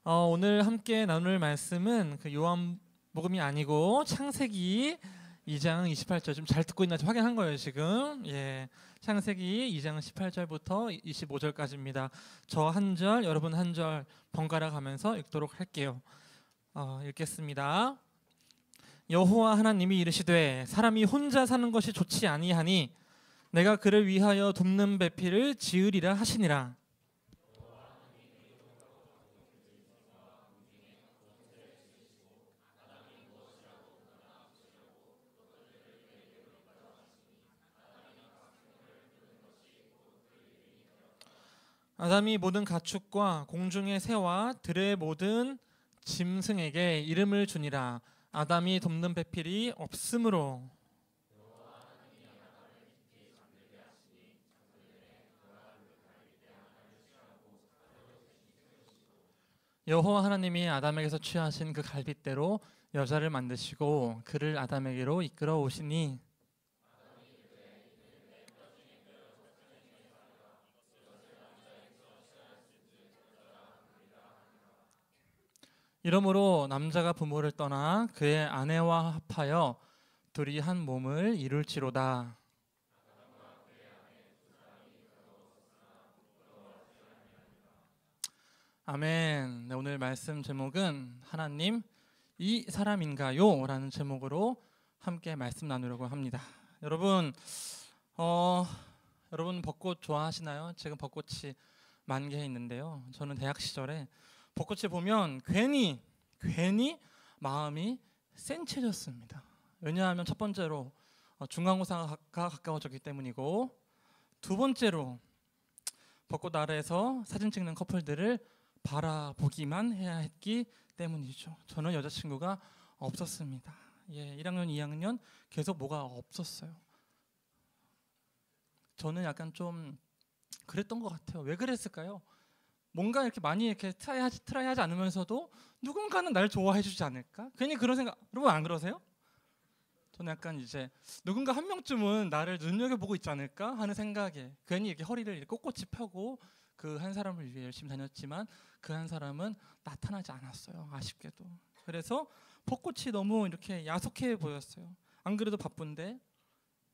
오늘 함께 나눌 말씀은 그 요한복음이 아니고 창세기 2장 28절. 좀 잘 듣고 있나 좀 확인한 거예요 지금. 창세기 2장 18절부터 25절까지입니다. 저 한 절, 여러분 한 절 번갈아 가면서 읽도록 할게요. 읽겠습니다. 여호와 하나님이 이르시되 사람이 혼자 사는 것이 좋지 아니하니 내가 그를 위하여 돕는 배필을 지으리라 하시니라. 아담이 모든 가축과 공중의 새와 들의 모든 짐승에게 이름을 주니라. 아담이 돕는 배필이 없으므로. 여호와 하나님이 아담에게서 취하신 그 갈빗대로 여자를 만드시고 그를 아담에게로 이끌어 오시니 이러므로 남자가 부모를 떠나 그의 아내와 합하여 둘이 한 몸을 이룰지로다. 아멘. 네, 오늘 말씀 제목은 하나님 이 사람인가요? 라는 제목으로 함께 말씀 나누려고 합니다. 여러분 벚꽃 좋아하시나요? 지금 벚꽃이 만개해 있는데요. 저는 대학 시절에 벚꽃을 보면 괜히 마음이 센치해졌습니다. 왜냐하면 첫 번째로 중간고사가 가까워졌기 때문이고, 두 번째로 벚꽃 아래에서 사진 찍는 커플들을 바라보기만 해야 했기 때문이죠. 저는 여자친구가 없었습니다. 1학년, 2학년 계속 뭐가 없었어요. 저는 약간 좀 그랬던 것 같아요. 왜 그랬을까요? 뭔가 이렇게 많이 이렇게 트라이하지 않으면서도 누군가는 날 좋아해 주지 않을까? 괜히 그런 생각. 여러분 안 그러세요? 저는 약간 이제 누군가 한 명쯤은 나를 눈여겨보고 있지 않을까 하는 생각에 괜히 이렇게 허리를 이렇게 꼿꼿이 펴고 그 한 사람을 위해 열심히 다녔지만 그 한 사람은 나타나지 않았어요. 아쉽게도. 그래서 벚꽃이 너무 이렇게 야속해 보였어요. 안 그래도 바쁜데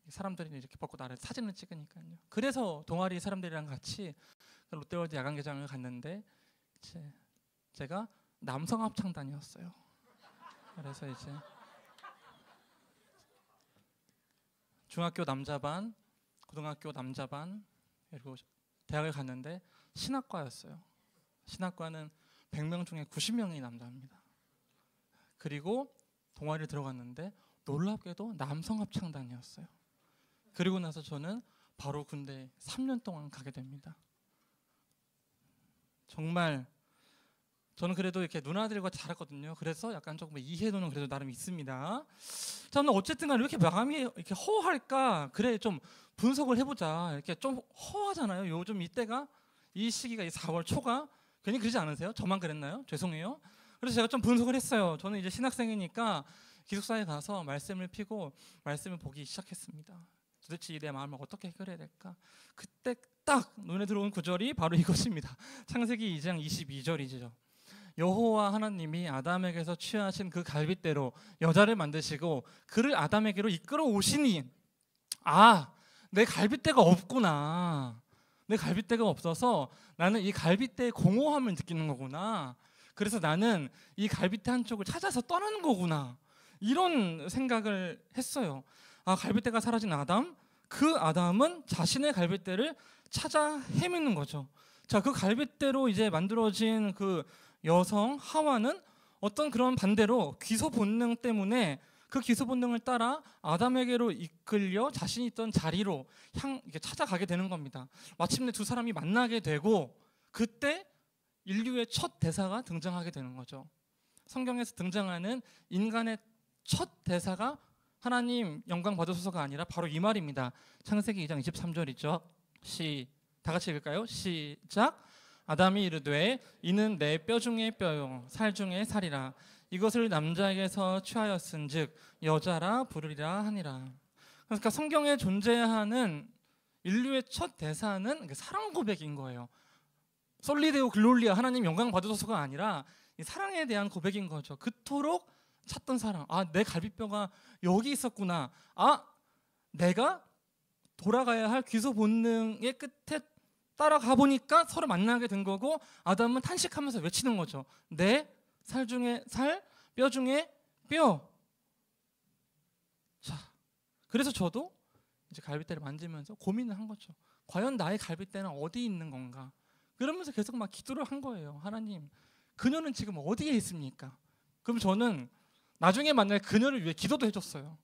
사람들이 이렇게 벚꽃 아래 사진을 찍으니까요. 그래서 동아리 사람들이랑 같이 롯데월드 야간개장을 갔는데 제가 남성 합창단이었어요. 그래서 이제 중학교 남자반, 고등학교 남자반, 그리고 대학을 갔는데 신학과였어요. 신학과는 100명 중에 90명이 남자입니다. 그리고 동아리를 들어갔는데 놀랍게도 남성 합창단이었어요. 그리고 나서 저는 바로 군대 3년 동안 가게 됩니다. 정말 저는 그래도 이렇게 누나들과 잘했거든요. 그래서 약간 조금 이해도는 그래도 나름 있습니다. 저는 어쨌든 간에 왜 이렇게 마음이 이렇게 허할까? 그래 좀 분석을 해보자. 이렇게 좀 허하잖아요. 요즘 이때가 이 시기가 이 4월 초가 괜히 그러지 않으세요? 저만 그랬나요? 죄송해요. 그래서 제가 좀 분석을 했어요. 저는 이제 신학생이니까 기숙사에 가서 말씀을 피고 말씀을 보기 시작했습니다. 도대체 내 마음을 어떻게 해결해야 될까? 그때 딱 눈에 들어온 구절이 바로 이것입니다. 창세기 2장 22절이죠. 여호와 하나님이 아담에게서 취하신 그 갈빗대로 여자를 만드시고 그를 아담에게로 이끌어 오시니 내 갈빗대가 없구나. 내 갈빗대가 없어서 나는 이 갈빗대의 공허함을 느끼는 거구나. 그래서 나는 이 갈빗대 한쪽을 찾아서 떠나는 거구나. 이런 생각을 했어요. 갈빗대가 사라진 아담, 그 아담은 자신의 갈빗대를 찾아 헤매는 거죠. 자, 그 갈빗대로 이제 만들어진 그 여성 하와는 어떤 그런 반대로 귀소 본능 때문에 그 귀소 본능을 따라 아담에게로 이끌려 자신이 있던 자리로 이렇게 찾아가게 되는 겁니다. 마침내 두 사람이 만나게 되고 그때 인류의 첫 대사가 등장하게 되는 거죠. 성경에서 등장하는 인간의 첫 대사가 하나님 영광 받으소서가 아니라 바로 이 말입니다. 창세기 2장 23절이죠. 다 같이 읽을까요? 시작. 아담이 이르되 이는 내 뼈 중에 뼈요 살 중에 살이라. 이것을 남자에게서 취하였은즉 여자라 부르리라 하니라. 그러니까 성경에 존재하는 인류의 첫 대사는 사랑 고백인 거예요. 솔리데오 글로리아 하나님 영광 받으소서가 아니라 이 사랑에 대한 고백인 거죠. 그토록 찾던 사랑. 내 갈비뼈가 여기 있었구나. 내가 돌아가야 할 귀소 본능의 끝에 따라가 보니까 서로 만나게 된 거고, 아담은 탄식하면서 외치는 거죠. 내 살 중에 살, 뼈 중에 뼈. 자, 그래서 저도 이제 갈빗대를 만지면서 고민을 한 거죠. 과연 나의 갈빗대는 어디 있는 건가? 그러면서 계속 막 기도를 한 거예요. 하나님, 그녀는 지금 어디에 있습니까? 그럼 저는 나중에 만날 그녀를 위해 기도도 해줬어요.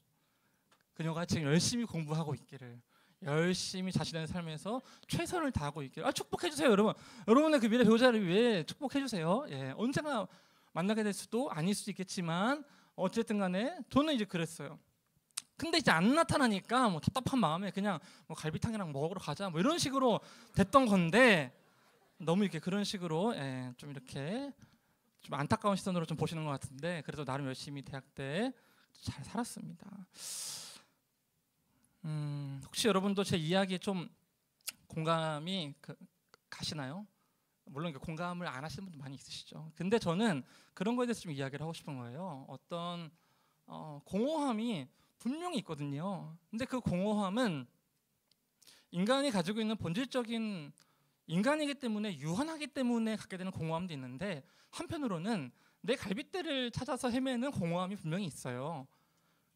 그녀가 지금 열심히 공부하고 있기를, 열심히 자신의 삶에서 최선을 다하고 있기를. 축복해 주세요, 여러분. 여러분의 그 미래 배우자를 위해 축복해 주세요. 예, 언젠가 만나게 될 수도 아닐 수도 있겠지만 어쨌든 간에 저는 이제 그랬어요. 근데 이제 안 나타나니까 뭐 답답한 마음에 그냥 뭐 갈비탕이랑 먹으러 가자 뭐 이런 식으로 됐던 건데, 너무 이렇게 그런 식으로 좀 이렇게 좀 안타까운 시선으로 좀 보시는 것 같은데, 그래도 나름 열심히 대학 때 잘 살았습니다. 혹시 여러분도 제 이야기에 좀 공감이 가시나요? 물론 공감을 안 하시는 분도 많이 있으시죠. 근데 저는 그런 거에 대해서 좀 이야기를 하고 싶은 거예요. 어떤 공허함이 분명히 있거든요. 근데 그 공허함은 인간이 가지고 있는 본질적인, 인간이기 때문에 유한하기 때문에 갖게 되는 공허함도 있는데, 한편으로는 내 갈빗대를 찾아서 헤매는 공허함이 분명히 있어요.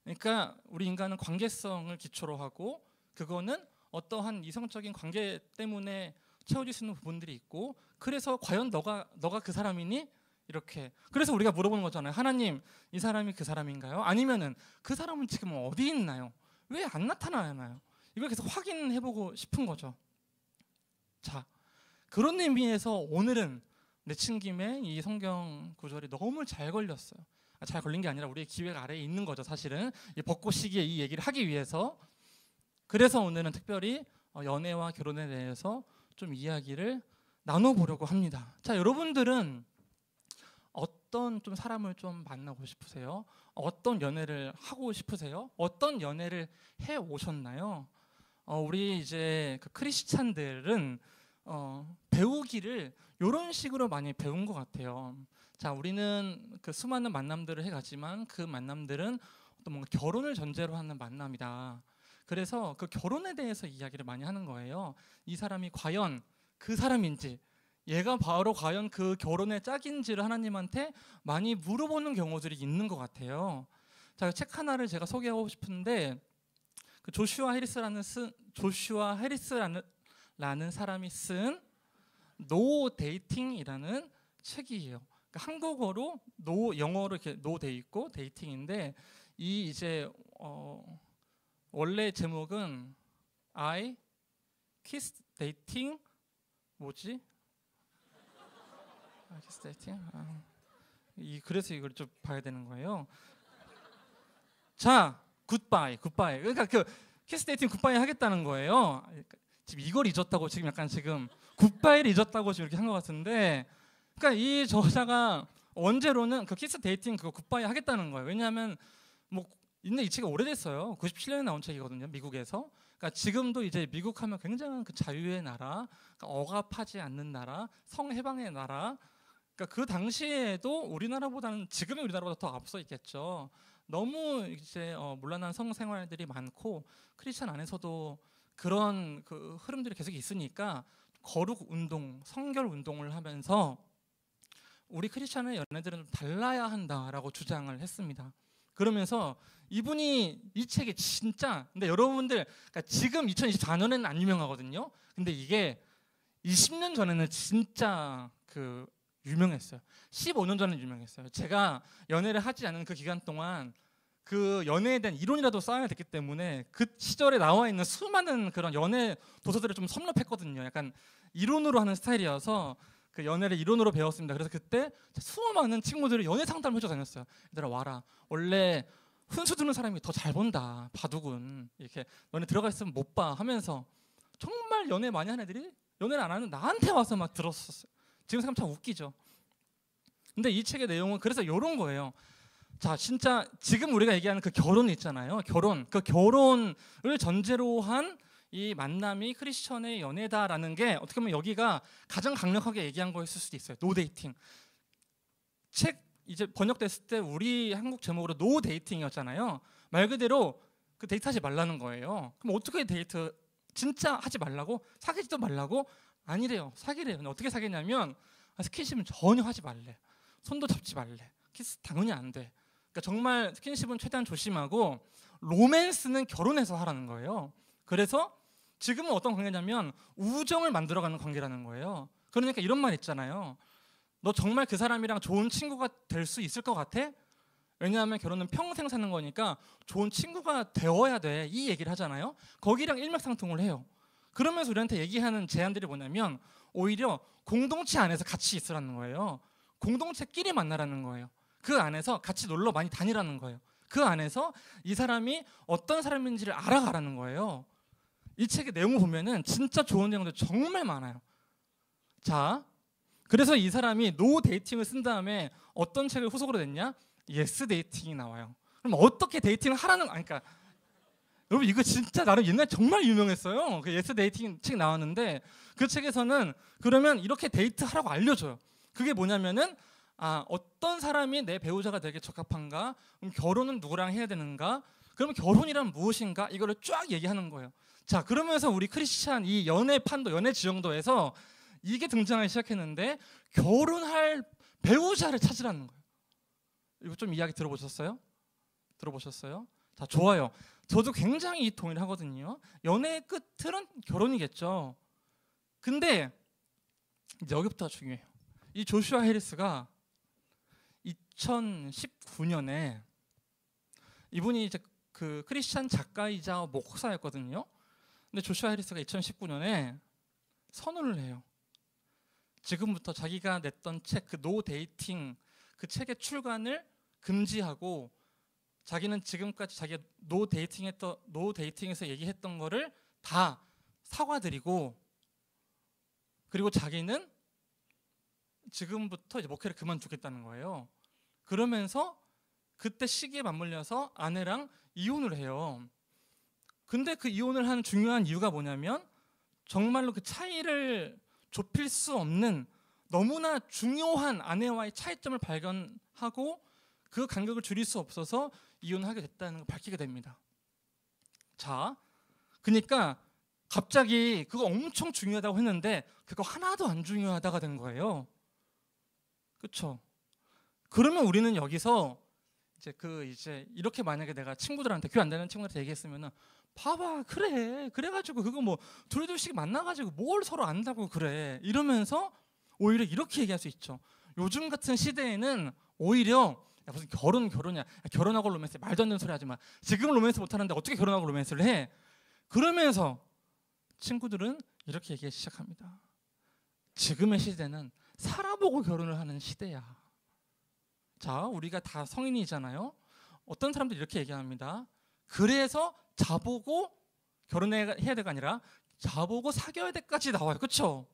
그러니까 우리 인간은 관계성을 기초로 하고, 그거는 어떠한 이성적인 관계 때문에 채워질 수 있는 부분들이 있고, 그래서 과연 너가 그 사람이니? 이렇게. 그래서 우리가 물어보는 거잖아요. 하나님, 이 사람이 그 사람인가요? 아니면은 그 사람은 지금 어디 있나요? 왜 안 나타나나요? 이걸 계속 확인해보고 싶은 거죠. 자, 그런 의미에서 오늘은 내친 김에 이 성경 구절이 너무 잘 걸렸어요. 잘 걸린 게 아니라 우리의 기획 아래에 있는 거죠. 사실은 이 벚꽃 시기에 이 얘기를 하기 위해서. 그래서 오늘은 특별히 연애와 결혼에 대해서 좀 이야기를 나눠보려고 합니다. 자, 여러분들은 어떤 좀 사람을 좀 만나고 싶으세요? 어떤 연애를 하고 싶으세요? 어떤 연애를 해 오셨나요? 우리 이제 그 크리스찬들은 배우기를 이런 식으로 많이 배운 것 같아요. 자, 우리는 그 수많은 만남들을 해가지만 그 만남들은 어떤 뭔가 결혼을 전제로 하는 만남이다. 그래서 그 결혼에 대해서 이야기를 많이 하는 거예요. 이 사람이 과연 그 사람인지, 얘가 바로 과연 그 결혼의 짝인지를 하나님한테 많이 물어보는 경우들이 있는 것 같아요. 자, 책 하나를 제가 소개하고 싶은데, 그 조슈아 해리스라는 사람이 쓴 노 데이팅이라는 책이에요. 그러니까 한국어로 영어로 이렇게 노 돼 있고 데이팅인데, 이 이제 원래 제목은 I Kiss Dating 뭐지? 키스 데이팅. 그래서 이걸 좀 봐야 되는 거예요. 자, 굿바이. 그러니까 그 키스 데이팅 굿바이 하겠다는 거예요. 지금 이걸 잊었다고 지금 약간 굿바이를 잊었다고 지금 이렇게 한 것 같은데, 그러니까 이 저자가 원제로는 그 키스 데이팅 그거 굿바이 하겠다는 거예요. 왜냐하면 뭐 근데 이 책이 오래됐어요. 97년에 나온 책이거든요, 미국에서. 그러니까 지금도 이제 미국하면 굉장한 그 자유의 나라, 그러니까 억압하지 않는 나라, 성해방의 나라. 그러니까 그 당시에도 우리나라보다는, 지금의 우리나라보다 더 앞서 있겠죠. 너무 이제 문란한 성생활들이 많고, 크리스천 안에서도 그런 그 흐름들이 계속 있으니까 거룩 운동, 성결 운동을 하면서 우리 크리스천의 연애들은 좀 달라야 한다라고 주장을 했습니다. 그러면서 이분이 이 책이 진짜, 근데 여러분들 그러니까 지금 2024년에는 안 유명하거든요. 근데 이게 20년 전에는 진짜 유명했어요. 15년 전에 유명했어요. 제가 연애를 하지 않은 그 기간 동안 그 연애에 대한 이론이라도 쌓아야 됐기 때문에 그 시절에 나와 있는 수많은 그런 연애 도서들을 좀 섭렵했거든요. 약간 이론으로 하는 스타일이어서 그 연애를 이론으로 배웠습니다. 그래서 그때 수많은 친구들이 연애 상담을 해줘 다녔어요. 얘들아 와라. 원래 훈수 두는 사람이 더 잘 본다. 바둑은 이렇게 너네 들어가 있으면 못 봐 하면서 정말 연애 많이 하는 애들이 연애를 안 하는 나한테 와서 막 들었었어요. 지금 생각하면 참 웃기죠. 근데 이 책의 내용은 그래서 이런 거예요. 자, 진짜 지금 우리가 얘기하는 그 결혼 있잖아요. 결혼. 그 결혼을 전제로 한 이 만남이 크리스천의 연애다라는 게 어떻게 보면 여기가 가장 강력하게 얘기한 거였을 수도 있어요. 노 데이팅. 책 이제 번역됐을 때 우리 한국 제목으로 노 데이팅이었잖아요. 말 그대로 그 데이트하지 말라는 거예요. 그럼 어떻게 데이트 진짜 하지 말라고? 사귀지도 말라고? 아니래요. 사귀래요. 근데 어떻게 사귀냐면 스킨십은 전혀 하지 말래. 손도 잡지 말래. 키스 당연히 안 돼. 그러니까 정말 스킨십은 최대한 조심하고 로맨스는 결혼해서 하라는 거예요. 그래서 지금은 어떤 관계냐면 우정을 만들어가는 관계라는 거예요. 그러니까 이런 말 있잖아요. 너 정말 그 사람이랑 좋은 친구가 될 수 있을 것 같아? 왜냐하면 결혼은 평생 사는 거니까 좋은 친구가 되어야 돼. 이 얘기를 하잖아요. 거기랑 일맥상통을 해요. 그러면서 우리한테 얘기하는 제안들이 뭐냐면 오히려 공동체 안에서 같이 있으라는 거예요. 공동체끼리 만나라는 거예요. 그 안에서 같이 놀러 많이 다니라는 거예요. 그 안에서 이 사람이 어떤 사람인지를 알아가라는 거예요. 이 책의 내용을 보면은 진짜 좋은 내용들 정말 많아요. 자, 그래서 이 사람이 노 데이팅을 쓴 다음에 어떤 책을 후속으로 냈냐? 예스 데이팅이 나와요. 그럼 어떻게 데이팅을 하라는 그러니까 여러분 이거 진짜 나름 옛날에 정말 유명했어요. 그 예스 데이팅 책 나왔는데 그 책에서는 그러면 이렇게 데이트하라고 알려줘요. 그게 뭐냐면은 어떤 사람이 내 배우자가 되게 적합한가? 그럼 결혼은 누구랑 해야 되는가? 그러면 결혼이란 무엇인가? 이거를 쫙 얘기하는 거예요. 자, 그러면서 우리 크리스찬 이 연애 판도, 연애 지형도에서 이게 등장하기 시작했는데 결혼할 배우자를 찾으라는 거예요. 이거 좀 이야기 들어보셨어요? 들어보셨어요? 자, 좋아요. 저도 굉장히 동일하거든요. 연애의 끝은 결혼이겠죠. 근데 이제 여기부터가 중요해요. 이 조슈아 해리스가 2019년에 이분이 이제 그 크리스찬 작가이자 목사였거든요. 근데 조슈아 해리스가 2019년에 선언을 해요. 지금부터 자기가 냈던 책 그 노 데이팅 그 책의 출간을 금지하고 자기는 지금까지 자기가 노 데이팅에서 얘기했던 거를 다 사과드리고 그리고 자기는 지금부터 이제 목회를 그만두겠다는 거예요. 그러면서 그때 시기에 맞물려서 아내랑 이혼을 해요. 근데 그 이혼을 한 중요한 이유가 뭐냐면 정말로 그 차이를 좁힐 수 없는 너무나 중요한 아내와의 차이점을 발견하고 그 간격을 줄일 수 없어서 이혼하게 됐다는 걸 밝히게 됩니다. 자, 그러니까 갑자기 그거 엄청 중요하다고 했는데 그거 하나도 안 중요하다가 된 거예요. 그렇죠? 그러면 우리는 여기서 이제 이렇게 만약에 내가 친구들한테 교회 안 다니는 친구들한테 얘기했으면은 봐봐 그래가지고 그거 뭐 둘씩 만나가지고 뭘 서로 안다고 그래 이러면서 오히려 이렇게 얘기할 수 있죠. 요즘 같은 시대에는 오히려 야, 무슨 결혼이야. 결혼하고 로맨스 말도 안 되는 소리 하지 마. 지금은 로맨스 못하는데 어떻게 결혼하고 로맨스를 해? 그러면서 친구들은 이렇게 얘기하기 시작합니다. 지금의 시대는 살아보고 결혼을 하는 시대야. 자, 우리가 다 성인이잖아요. 어떤 사람들이 이렇게 얘기합니다. 그래서 자보고 결혼해야 돼가 아니라 자보고 사귀어야 돼까지 나와요. 그렇죠?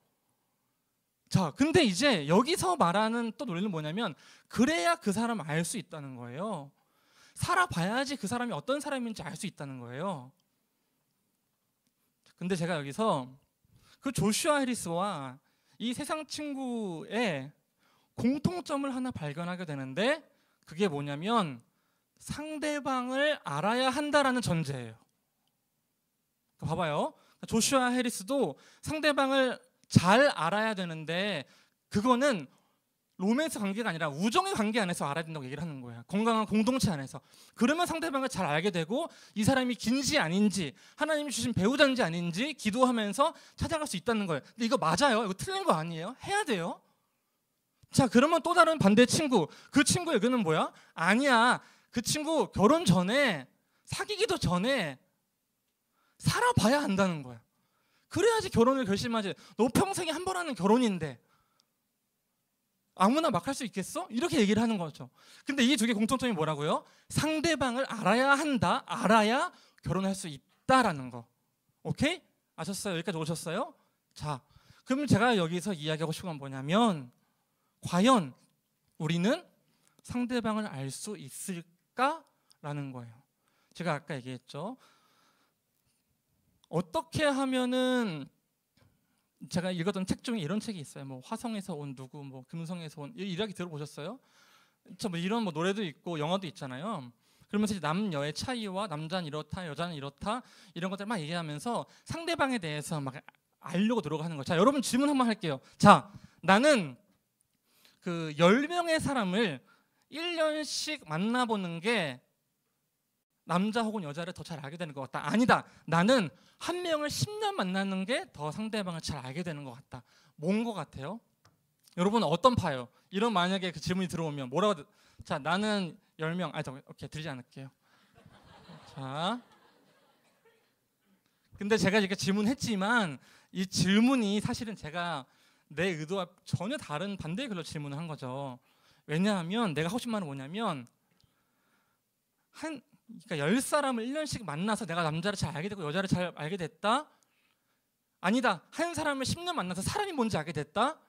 자, 근데 이제 여기서 말하는 또 논리는 뭐냐면 그래야 그 사람 알 수 있다는 거예요. 살아봐야지 그 사람이 어떤 사람인지 알 수 있다는 거예요. 근데 제가 여기서 그 조슈아 해리스와 이 세상 친구의 공통점을 하나 발견하게 되는데 그게 뭐냐면 상대방을 알아야 한다라는 전제예요. 봐봐요. 조슈아 해리스도 상대방을 잘 알아야 되는데 그거는 로맨스 관계가 아니라 우정의 관계 안에서 알아야 된다고 얘기를 하는 거예요. 건강한 공동체 안에서. 그러면 상대방을 잘 알게 되고 이 사람이 긴지 아닌지 하나님이 주신 배우자인지 아닌지 기도하면서 찾아갈 수 있다는 거예요. 근데 이거 맞아요? 이거 틀린 거 아니에요? 해야 돼요. 자, 그러면 또 다른 반대 친구. 그 친구의 의견은 뭐야? 아니야. 그 친구 결혼 전에 사귀기도 전에 살아봐야 한다는 거야. 그래야지 결혼을 결심하지. 너 평생에 한 번 하는 결혼인데 아무나 막 할 수 있겠어? 이렇게 얘기를 하는 거죠. 근데 이 두 개 공통점이 뭐라고요? 상대방을 알아야 한다. 알아야 결혼할 수 있다라는 거. 오케이? 아셨어요? 여기까지 오셨어요? 자, 그럼 제가 여기서 이야기하고 싶은 건 뭐냐면 과연 우리는 상대방을 알 수 있을까라는 거예요. 제가 아까 얘기했죠. 어떻게 하면은 제가 읽었던 책 중에 이런 책이 있어요. 뭐 화성에서 온 누구, 뭐 금성에서 온 이 이야기 들어보셨어요? 뭐 이런 뭐 노래도 있고 영화도 있잖아요. 그러면서 이제 남녀의 차이와 남자는 이렇다, 여자는 이렇다 이런 것들 막 얘기하면서 상대방에 대해서 막 알려고 들어가는 거예요. 자, 여러분 질문 한번 할게요. 자, 나는 그 10명의 사람을 1년씩 만나보는 게 남자 혹은 여자를 더 잘 알게 되는 것 같다. 아니다. 나는 한 명을 10년 만나는 게 더 상대방을 잘 알게 되는 것 같다. 뭔 것 같아요? 여러분은 어떤 파요? 이런 만약에 그 질문이 들어오면 뭐라고? 자, 나는 10명. 오케이, 드리지 않을게요. 자, 근데 제가 이렇게 질문했지만 이 질문이 사실은 제가 내 의도와 전혀 다른 반대의 글로 질문을 한 거죠. 왜냐하면 내가 하고 싶은 말은 뭐냐면 그러니까 10사람을 1년씩 만나서 내가 남자를 잘 알게 되고 여자를 잘 알게 됐다? 아니다. 한 사람을 10년 만나서 사람이 뭔지 알게 됐다?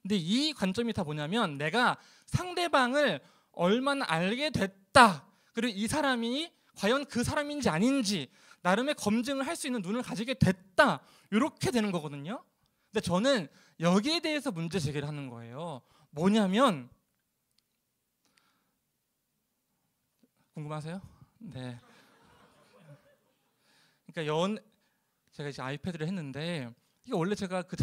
근데 이 관점이 다 뭐냐면 내가 상대방을 얼마나 알게 됐다. 그리고 이 사람이 과연 그 사람인지 아닌지 나름의 검증을 할 수 있는 눈을 가지게 됐다. 이렇게 되는 거거든요. 근데 저는 여기에 대해서 문제 제기를 하는 거예요. 뭐냐면 궁금하세요? 네. 그러니까 제가 이제 아이패드를 했는데 이게 원래 제가 그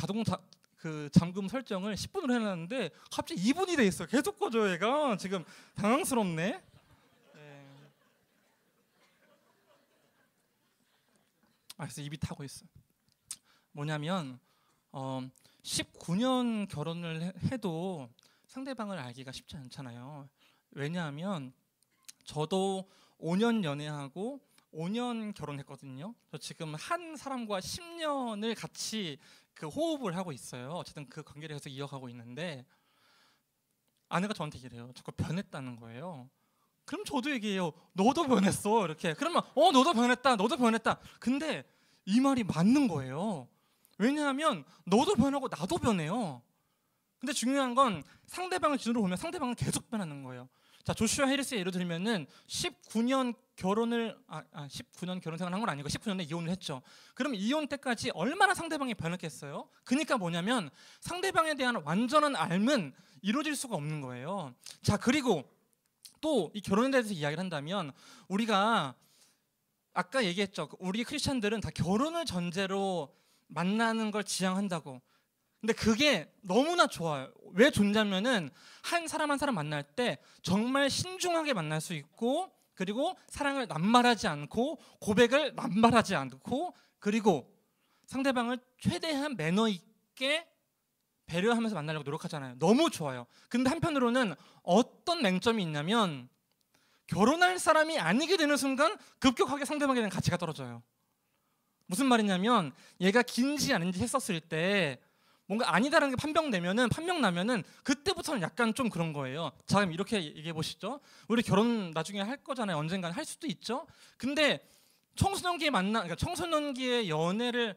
잠금 설정을 10분으로 해놨는데 갑자기 2분이 돼 있어요. 계속 꺼져 얘가. 지금 당황스럽네. 네. 그래서 입이 타고 있어. 뭐냐면 19년 결혼을 해도 상대방을 알기가 쉽지 않잖아요. 왜냐하면 저도 5년 연애하고 5년 결혼했거든요. 저 지금 한 사람과 10년을 같이 그 호흡을 하고 있어요. 어쨌든 그 관계를 계속 이어가고 있는데 아내가 저한테 얘기해요. 자꾸 변했다는 거예요. 그럼 저도 얘기해요. 너도 변했어. 이렇게. 그러면 너도 변했다. 너도 변했다. 근데 이 말이 맞는 거예요. 왜냐하면 너도 변하고 나도 변해요. 근데 중요한 건 상대방을 기준으로 보면 상대방은 계속 변하는 거예요. 자, 조슈아 해리스의 예를 들면은 19년 결혼 생활을 한 건 아니고 19년에 이혼을 했죠. 그럼 이혼 때까지 얼마나 상대방이 변했겠어요? 그러니까 뭐냐면 상대방에 대한 완전한 알은 이루어질 수가 없는 거예요. 자, 그리고 또 이 결혼에 대해서 이야기를 한다면 우리가 아까 얘기했죠. 우리 크리스찬들은 다 결혼을 전제로 만나는 걸 지향한다고. 근데 그게 너무나 좋아요. 왜 좋냐면은 한 사람 한 사람 만날 때 정말 신중하게 만날 수 있고, 그리고 사랑을 남발하지 않고 고백을 남발하지 않고, 그리고 상대방을 최대한 매너 있게 배려하면서 만나려고 노력하잖아요. 너무 좋아요. 근데 한편으로는 어떤 맹점이 있냐면 결혼할 사람이 아니게 되는 순간 급격하게 상대방에 대한 가치가 떨어져요. 무슨 말이냐면 얘가 긴지 아닌지 했었을 때 뭔가 아니다라는 게 판명 나면은 그때부터는 약간 좀 그런 거예요. 자, 그럼 이렇게 얘기해 보시죠. 우리 결혼 나중에 할 거잖아요. 언젠간 할 수도 있죠. 근데 그러니까 청소년기의 연애를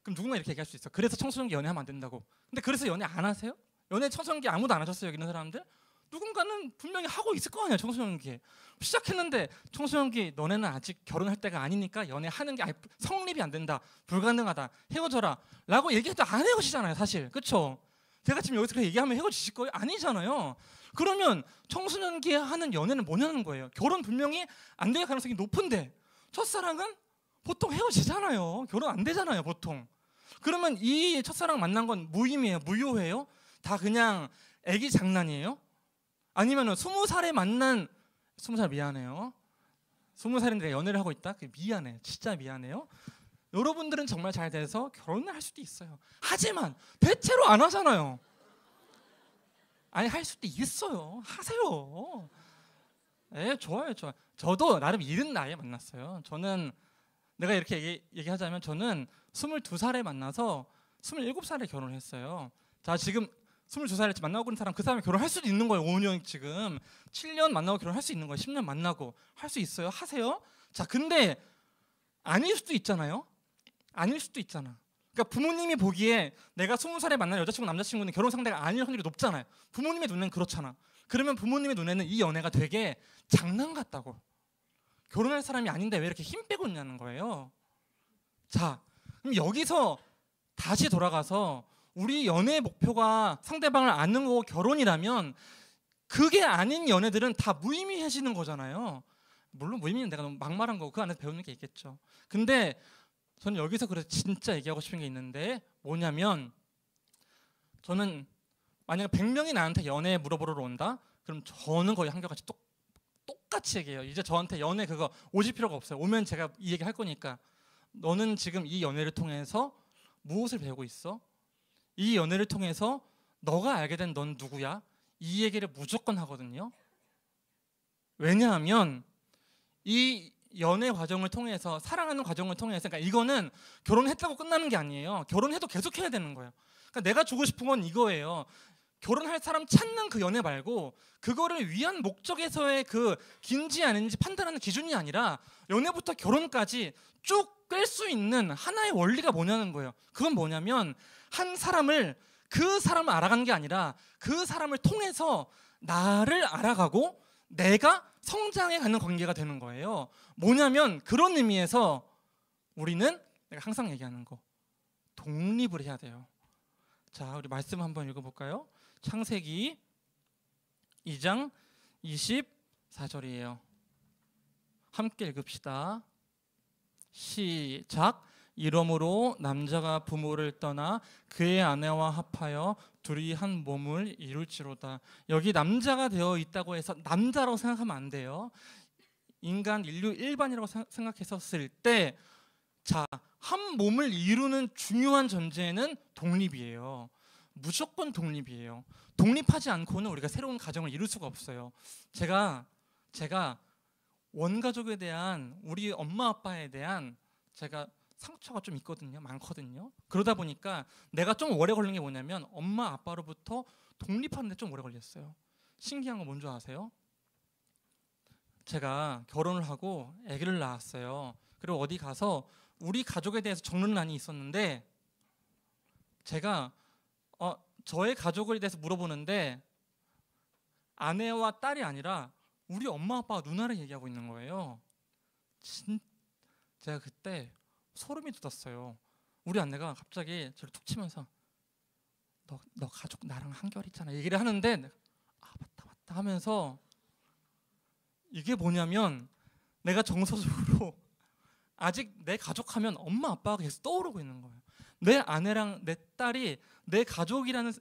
그럼 누군가 이렇게 얘기할 수 있어. 그래서 청소년기 연애하면 안 된다고. 근데 그래서 연애 안 하세요? 연애 청소년기 아무도 안 하셨어요, 여기 있는 사람들? 누군가는 분명히 하고 있을 거 아니야, 청소년기에. 시작했는데 청소년기 너네는 아직 결혼할 때가 아니니까 연애하는 게 성립이 안 된다, 불가능하다, 헤어져라 라고 얘기해도 안 헤어지잖아요, 사실. 그렇죠? 제가 지금 여기서 그렇게 얘기하면 헤어지실 거예요? 아니잖아요. 그러면 청소년기에 하는 연애는 뭐냐는 거예요. 결혼 분명히 안 될 가능성이 높은데 첫사랑은 보통 헤어지잖아요. 결혼 안 되잖아요, 보통. 그러면 이 첫사랑 만난 건 무의미해요? 무효해요? 다 그냥 애기 장난이에요? 아니면 20살에 만난 20살 미안해요. 20살인데 연애를 하고 있다? 미안해. 진짜 미안해요. 여러분들은 정말 잘 돼서 결혼을 할 수도 있어요. 하지만 대체로 안 하잖아요. 아니, 할 수도 있어요. 하세요. 좋아요. 저도 나름 이른 나이에 만났어요. 저는 내가 이렇게 얘기하자면 저는 22살에 만나서 27살에 결혼을 했어요. 자, 지금 22살에 만나고 있는 사람, 그 사람이 결혼할 수도 있는 거예요. 5년 지금 7년 만나고 결혼할 수 있는 거예요. 10년 만나고 할 수 있어요. 하세요. 자, 근데 아닐 수도 있잖아요. 아닐 수도 있잖아. 그러니까 부모님이 보기에 내가 20살에 만난 여자친구 남자친구는 결혼 상대가 아닐 확률이 높잖아요. 부모님의 눈에는 그렇잖아. 그러면 부모님의 눈에는 이 연애가 되게 장난 같다고. 결혼할 사람이 아닌데 왜 이렇게 힘 빼고 있냐는 거예요. 자, 그럼 여기서 다시 돌아가서 우리 연애의 목표가 상대방을 아는 거고 결혼이라면 그게 아닌 연애들은 다 무의미해지는 거잖아요. 물론 무의미는 내가 너무 막말한 거고 그 안에서 배우는 게 있겠죠. 근데 저는 여기서 그래서 진짜 얘기하고 싶은 게 있는데 뭐냐면 저는 만약에 100명이 나한테 연애 물어보러 온다? 그럼 저는 거의 한결같이 똑같이 얘기해요. 이제 저한테 연애 그거 오실 필요가 없어요. 오면 제가 이 얘기 할 거니까 너는 지금 이 연애를 통해서 무엇을 배우고 있어? 이 연애를 통해서 너가 알게 된 넌 누구야? 이 얘기를 무조건 하거든요. 왜냐하면 이 연애 과정을 통해서 사랑하는 과정을 통해서 그러니까 이거는 결혼했다고 끝나는 게 아니에요. 결혼해도 계속 해야 되는 거예요. 그러니까 내가 주고 싶은 건 이거예요. 결혼할 사람 찾는 그 연애 말고 그거를 위한 목적에서의 그 긴지 아닌지 판단하는 기준이 아니라 연애부터 결혼까지 쭉 꿰 수 있는 하나의 원리가 뭐냐는 거예요. 그건 뭐냐면 한 사람을 그 사람을 알아간 게 아니라 그 사람을 통해서 나를 알아가고 내가 성장해가는 관계가 되는 거예요. 뭐냐면 그런 의미에서 우리는 내가 항상 얘기하는 거 독립을 해야 돼요. 자, 우리 말씀 한번 읽어볼까요? 창세기 2장 24절이에요. 함께 읽읍시다. 시작. 이러므로 남자가 부모를 떠나 그의 아내와 합하여 둘이 한 몸을 이룰지로다. 여기 남자가 되어 있다고 해서 남자라고 생각하면 안 돼요. 인간 인류 일반이라고 생각했었을 때 자, 한 몸을 이루는 중요한 전제는 독립이에요. 무조건 독립이에요. 독립하지 않고는 우리가 새로운 가정을 이룰 수가 없어요. 제가 원가족에 대한 우리 엄마 아빠에 대한 제가 상처가 좀 있거든요. 많거든요. 그러다 보니까 내가 좀 오래 걸린 게 뭐냐면 엄마 아빠로부터 독립하는 데 좀 오래 걸렸어요. 신기한 거 뭔지 아세요? 제가 결혼을 하고 아기를 낳았어요. 그리고 어디 가서 우리 가족에 대해서 적는란이 있었는데 제가 저의 가족에 대해서 물어보는데 아내와 딸이 아니라 우리 엄마 아빠가 누나를 얘기하고 있는 거예요. 제가 그때 소름이 돋았어요. 우리 아내가 갑자기 저를 툭 치면서 너 가족 나랑 한결이잖아 얘기를 하는데 맞다 하면서 이게 뭐냐면 내가 정서적으로 아직 내 가족하면 엄마 아빠가 계속 떠오르고 있는 거예요. 내 아내랑 내 딸이 내 가족이라는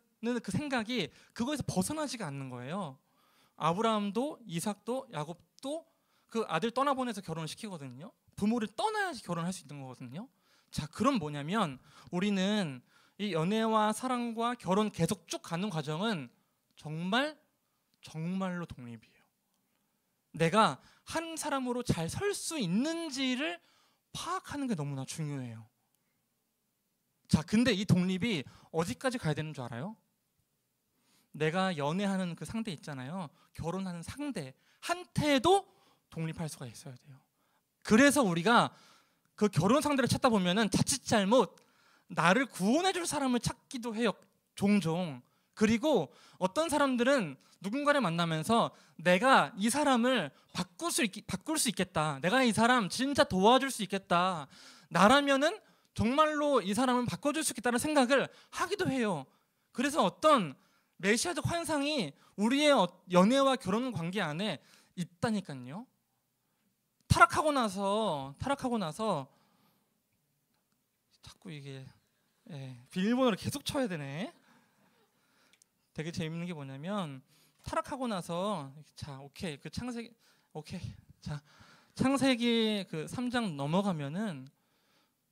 그 생각이 그거에서 벗어나지가 않는 거예요. 아브라함도 이삭도 야곱도 그 아들 떠나보내서 결혼을 시키거든요. 부모를 떠나야지 결혼할 수 있는 거거든요. 자, 그럼 뭐냐면 우리는 이 연애와 사랑과 결혼 계속 쭉 가는 과정은 정말로 독립이에요. 내가 한 사람으로 잘 설 수 있는지를 파악하는 게 너무나 중요해요. 자, 근데 이 독립이 어디까지 가야 되는 줄 알아요? 내가 연애하는 그 상대 있잖아요. 결혼하는 상대한테도 독립할 수가 있어야 돼요. 그래서 우리가 그 결혼 상대를 찾다 보면은 자칫 잘못 나를 구원해 줄 사람을 찾기도 해요. 종종. 그리고 어떤 사람들은 누군가를 만나면서 내가 이 사람을 바꿀 수 있겠다. 내가 이 사람 진짜 도와줄 수 있겠다. 나라면은 정말로 이 사람을 바꿔줄 수 있겠다는 생각을 하기도 해요. 그래서 어떤 메시아적 환상이 우리의 연애와 결혼 관계 안에 있다니까요. 타락하고 나서 자꾸 이게 비밀번호를 계속 쳐야 되네. 되게 재밌는 게 뭐냐면 타락하고 나서 자, 오케이. 그 창세기 그 3장 넘어가면은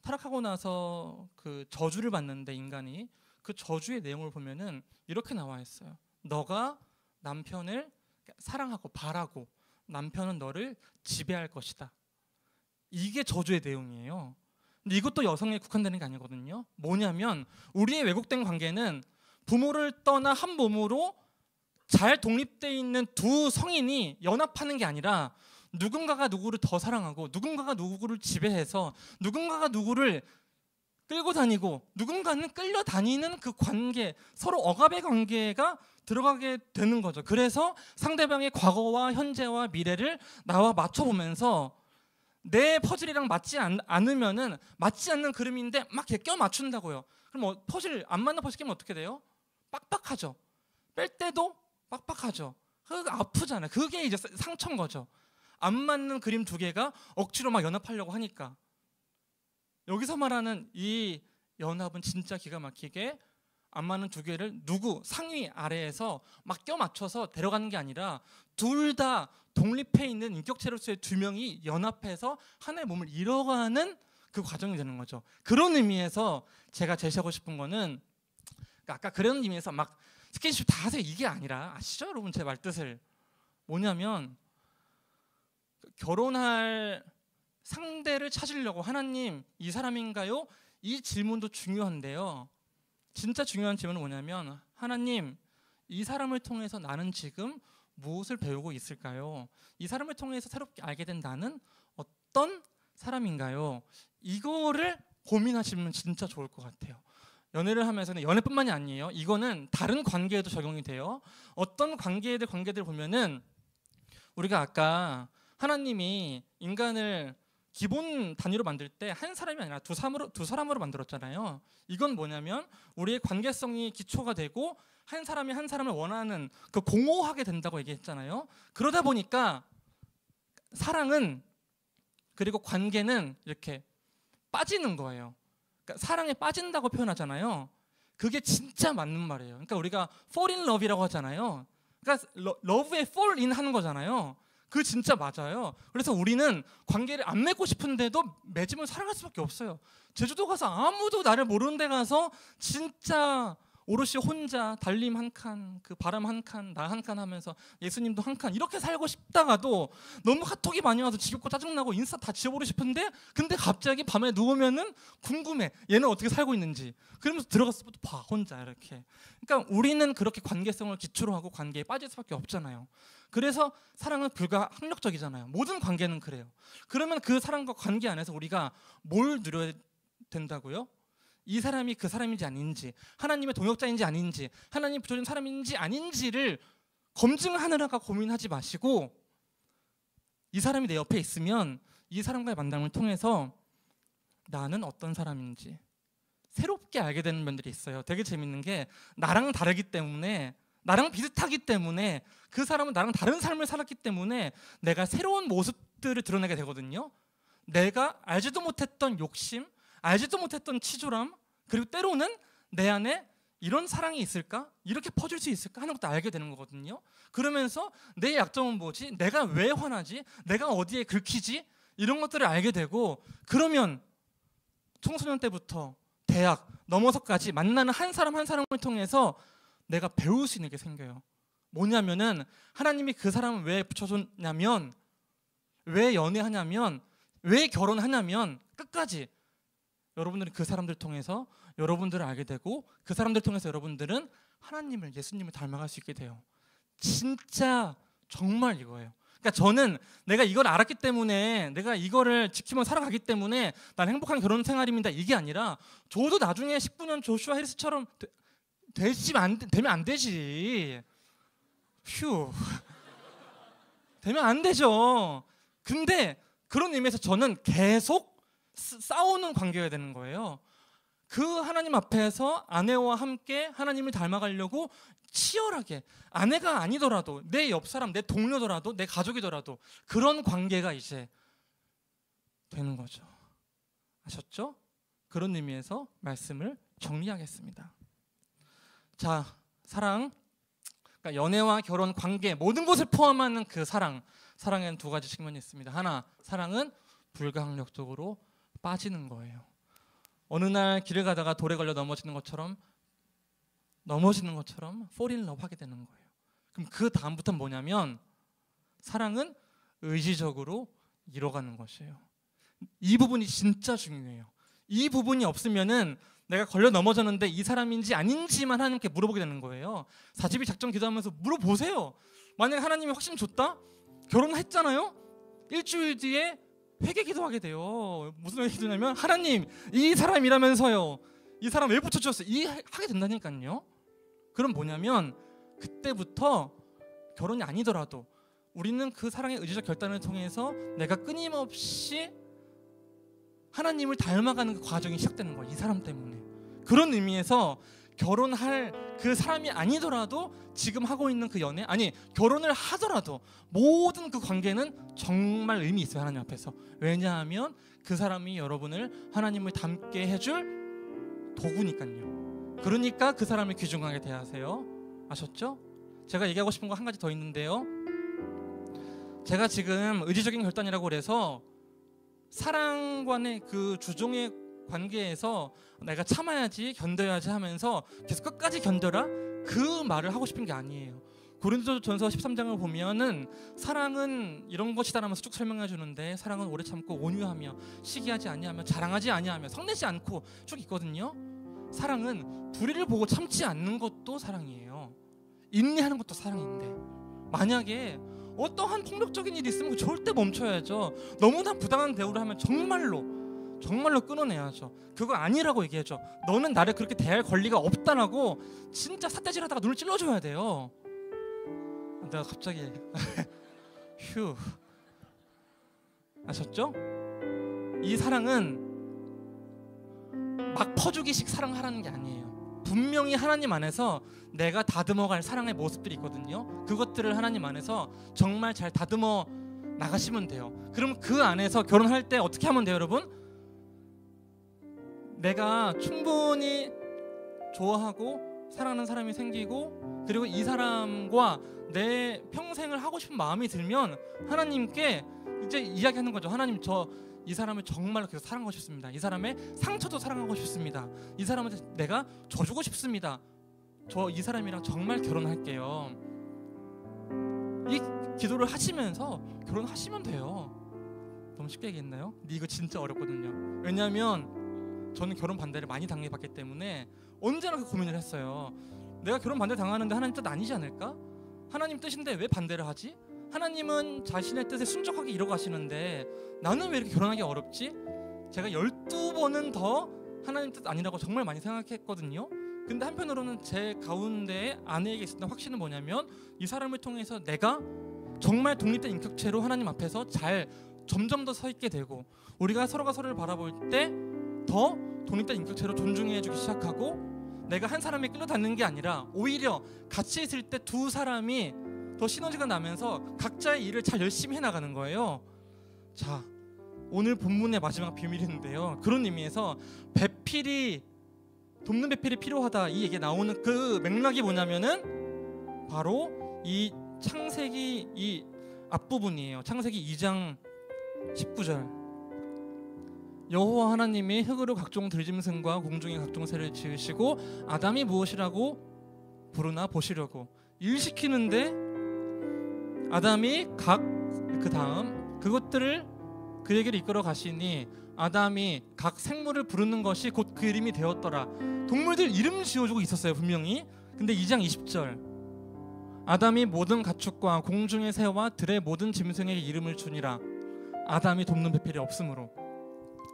타락하고 나서 그 저주를 받는데 인간이 그 저주의 내용을 보면은 이렇게 나와 있어요. 너가 남편을 사랑하고 바라고 남편은 너를 지배할 것이다. 이게 저주의 내용이에요. 근데 이것도 여성에 국한되는 게 아니거든요. 뭐냐면 우리의 왜곡된 관계는 부모를 떠나 한 몸으로 잘 독립되어 있는 두 성인이 연합하는 게 아니라 누군가가 누구를 더 사랑하고 누군가가 누구를 지배해서 누군가가 누구를 끌고 다니고 누군가는 끌려다니는 그 관계, 서로 억압의 관계가 들어가게 되는 거죠. 그래서 상대방의 과거와 현재와 미래를 나와 맞춰보면서 내 퍼즐이랑 맞지 않으면은 맞지 않는 그림인데 막 이렇게 껴 맞춘다고요. 그럼 퍼즐 안 맞는 퍼즐 끼면 어떻게 돼요? 빡빡하죠. 뺄 때도 빡빡하죠. 그거 아프잖아요. 그게 이제 상처인 거죠. 안 맞는 그림 두 개가 억지로 막 연합하려고 하니까. 여기서 말하는 이 연합은 진짜 기가 막히게 안 맞는 두 개를 누구 상위 아래에서 막 껴 맞춰서 데려가는 게 아니라 둘 다 독립해 있는 인격체로서의 두 명이 연합해서 하나의 몸을 이뤄가는 그 과정이 되는 거죠. 그런 의미에서 제가 제시하고 싶은 거는 아까 그런 의미에서 막 스킨십 다 하세요 이게 아니라 아시죠 여러분 제 말뜻을 뭐냐면 결혼할 상대를 찾으려고 하나님 이 사람인가요? 이 질문도 중요한데요. 진짜 중요한 질문은 뭐냐면 하나님 이 사람을 통해서 나는 지금 무엇을 배우고 있을까요? 이 사람을 통해서 새롭게 알게 된 나는 어떤 사람인가요? 이거를 고민하시면 진짜 좋을 것 같아요. 연애를 하면서는 연애뿐만이 아니에요. 이거는 다른 관계에도 적용이 돼요. 어떤 관계들 보면은 우리가 아까 하나님이 인간을 기본 단위로 만들 때 한 사람이 아니라 두 사람으로 만들었잖아요. 이건 뭐냐면 우리의 관계성이 기초가 되고 한 사람이 한 사람을 원하는 그 공허하게 된다고 얘기했잖아요. 그러다 보니까 사랑은 그리고 관계는 이렇게 빠지는 거예요. 그러니까 사랑에 빠진다고 표현하잖아요. 그게 진짜 맞는 말이에요. 그러니까 우리가 fall in love이라고 하잖아요. 그러니까 love에 fall in 하는 거잖아요. 그 진짜 맞아요. 그래서 우리는 관계를 안 맺고 싶은데도 맺으면 살아갈 수밖에 없어요. 제주도 가서 아무도 나를 모르는 데 가서 진짜 오롯이 혼자 달림 한 칸, 그 바람 한 칸, 나 한 칸 하면서 예수님도 한 칸 이렇게 살고 싶다가도 너무 카톡이 많이 와서 지겹고 짜증나고 인스타 다 지워버리고 싶은데 근데 갑자기 밤에 누우면은 궁금해. 얘는 어떻게 살고 있는지. 그러면서 들어가서 봐 혼자 이렇게. 그러니까 우리는 그렇게 관계성을 기초로 하고 관계에 빠질 수밖에 없잖아요. 그래서 사랑은 불가항력적이잖아요. 모든 관계는 그래요. 그러면 그 사랑과 관계 안에서 우리가 뭘 누려야 된다고요? 이 사람이 그 사람인지 아닌지, 하나님의 동역자인지 아닌지, 하나님 부여준 사람인지 아닌지를 검증하느라고 고민하지 마시고 이 사람이 내 옆에 있으면 이 사람과의 만남을 통해서 나는 어떤 사람인지 새롭게 알게 되는 면들이 있어요. 되게 재밌는 게 나랑 다르기 때문에 나랑 비슷하기 때문에 그 사람은 나랑 다른 삶을 살았기 때문에 내가 새로운 모습들을 드러내게 되거든요. 내가 알지도 못했던 욕심, 알지도 못했던 치졸함, 그리고 때로는 내 안에 이런 사랑이 있을까? 이렇게 퍼질 수 있을까? 하는 것도 알게 되는 거거든요. 그러면서 내 약점은 뭐지? 내가 왜 화나지? 내가 어디에 긁히지? 이런 것들을 알게 되고 그러면 청소년 때부터 대학 넘어서까지 만나는 한 사람 한 사람을 통해서 내가 배울 수 있는 게 생겨요. 뭐냐면은 하나님이 그 사람을 왜 붙여줬냐면 왜 연애하냐면 왜 결혼하냐면 끝까지 여러분들은 그 사람들 통해서 여러분들을 알게 되고 그 사람들 통해서 여러분들은 하나님을 예수님을 닮아갈 수 있게 돼요. 진짜 정말 이거예요. 그러니까 저는 내가 이걸 알았기 때문에 내가 이거를 지키며 살아가기 때문에 난 행복한 결혼 생활입니다. 이게 아니라 저도 나중에 19년 조슈아 해리스처럼 되면 안 되지. 휴. 되면 안 되죠. 근데 그런 의미에서 저는 계속 싸우는 관계가 되는 거예요. 그 하나님 앞에서 아내와 함께 하나님을 닮아가려고 치열하게 아내가 아니더라도 내 옆 사람, 내 동료더라도 내 가족이더라도 그런 관계가 이제 되는 거죠. 아셨죠? 그런 의미에서 말씀을 정리하겠습니다. 자, 사랑, 그러니까 연애와 결혼, 관계 모든 것을 포함하는 그 사랑에는 두 가지 측면이 있습니다. 하나, 사랑은 불가항력적으로 빠지는 거예요. 어느 날 길을 가다가 돌에 걸려 넘어지는 것처럼 fall in love 하게 되는 거예요. 그럼 그 다음부터는 뭐냐면 사랑은 의지적으로 이뤄가는 것이에요. 이 부분이 진짜 중요해요. 이 부분이 없으면은 내가 걸려 넘어졌는데 이 사람인지 아닌지만 하나님께 물어보게 되는 거예요. 40일 작정 기도하면서 물어보세요. 만약에 하나님이 확신 줬다? 결혼했잖아요? 일주일 뒤에 회개 기도하게 돼요. 무슨 회개 기도냐면 하나님 이 사람이라면서요. 이 사람 왜 붙여주셨어요? 하게 된다니까요. 그럼 뭐냐면 그때부터 결혼이 아니더라도 우리는 그 사랑의 의지적 결단을 통해서 내가 끊임없이 하나님을 닮아가는 그 과정이 시작되는 거예요. 이 사람 때문에. 그런 의미에서 결혼할 그 사람이 아니더라도 지금 하고 있는 그 연애, 아니 결혼을 하더라도 모든 그 관계는 정말 의미 있어요. 하나님 앞에서. 왜냐하면 그 사람이 여러분을 하나님을 닮게 해줄 도구니까요. 그러니까 그 사람을 귀중하게 대하세요. 아셨죠? 제가 얘기하고 싶은 거 한 가지 더 있는데요. 제가 지금 의지적인 결단이라고 그래서 사랑과의 그 주종의 관계에서 내가 참아야지 견뎌야지 하면서 계속 끝까지 견뎌라 그 말을 하고 싶은 게 아니에요. 고린도전서 13장을 보면은 사랑은 이런 것이다 라면서 쭉 설명해 주는데, 사랑은 오래 참고 온유하며 시기하지 아니하며 자랑하지 아니하며 성내지 않고 쭉 있거든요. 사랑은 불의를 보고 참지 않는 것도 사랑이에요. 인내하는 것도 사랑인데, 만약에 어떠한 폭력적인 일이 있으면 절대 멈춰야죠. 너무나 부당한 대우를 하면 정말로 끊어내야죠. 그거 아니라고 얘기해줘. 너는 나를 그렇게 대할 권리가 없다라고 진짜 삿대질하다가 눈을 찔러줘야 돼요. 내가 갑자기 휴, 아셨죠? 이 사랑은 막 퍼주기식 사랑하라는 게 아니에요. 분명히 하나님 안에서 내가 다듬어갈 사랑의 모습들이 있거든요. 그것들을 하나님 안에서 정말 잘 다듬어 나가시면 돼요. 그럼 그 안에서 결혼할 때 어떻게 하면 돼요, 여러분? 내가 충분히 좋아하고 사랑하는 사람이 생기고, 그리고 이 사람과 내 평생을 하고 싶은 마음이 들면 하나님께 이제 이야기하는 거죠. 하나님, 저 이 사람을 정말로 계속 사랑하고 싶습니다. 이 사람의 상처도 사랑하고 싶습니다. 이 사람한테 내가 져주고 싶습니다. 저 이 사람이랑 정말 결혼할게요. 이 기도를 하시면서 결혼하시면 돼요. 너무 쉽게 얘기했나요? 근데 이거 진짜 어렵거든요. 왜냐하면 저는 결혼 반대를 많이 당해봤기 때문에 언제나 그 고민을 했어요. 내가 결혼 반대 당하는데 하나님 뜻 아니지 않을까? 하나님 뜻인데 왜 반대를 하지? 하나님은 자신의 뜻에 순종하게 이루어 가시는데 나는 왜 이렇게 결혼하기 어렵지? 제가 12번은 더 하나님 뜻 아니라고 정말 많이 생각했거든요. 근데 한편으로는 제 가운데 아내에게 있었던 확신은 뭐냐면, 이 사람을 통해서 내가 정말 독립된 인격체로 하나님 앞에서 잘 점점 더 서 있게 되고, 우리가 서로가 서로를 바라볼 때 더 독립된 인격체로 존중해 주기 시작하고, 내가 한 사람에 끌려다니는 게 아니라 오히려 같이 있을 때 두 사람이 더 시너지가 나면서 각자의 일을 잘 열심히 해나가는 거예요. 자, 오늘 본문의 마지막 비밀인데요. 그런 의미에서 돕는 배필이 필요하다, 이 얘기가 나오는 그 맥락이 뭐냐면은 바로 이 창세기 이 앞부분이에요. 창세기 2장 19절. 여호와 하나님이 흙으로 각종 들짐승과 공중의 각종 새를 지으시고 아담이 무엇이라고 부르나 보시려고 일 시키는데, 아담이 그 다음 그것들을 그에게로 이끌어 가시니 아담이 각 생물을 부르는 것이 곧 그 이름이 되었더라. 동물들 이름 지어주고 있었어요, 분명히. 근데 2장 20절, 아담이 모든 가축과 공중의 새와 들의 모든 짐승에게 이름을 주니라. 아담이 돕는 배필이 없으므로.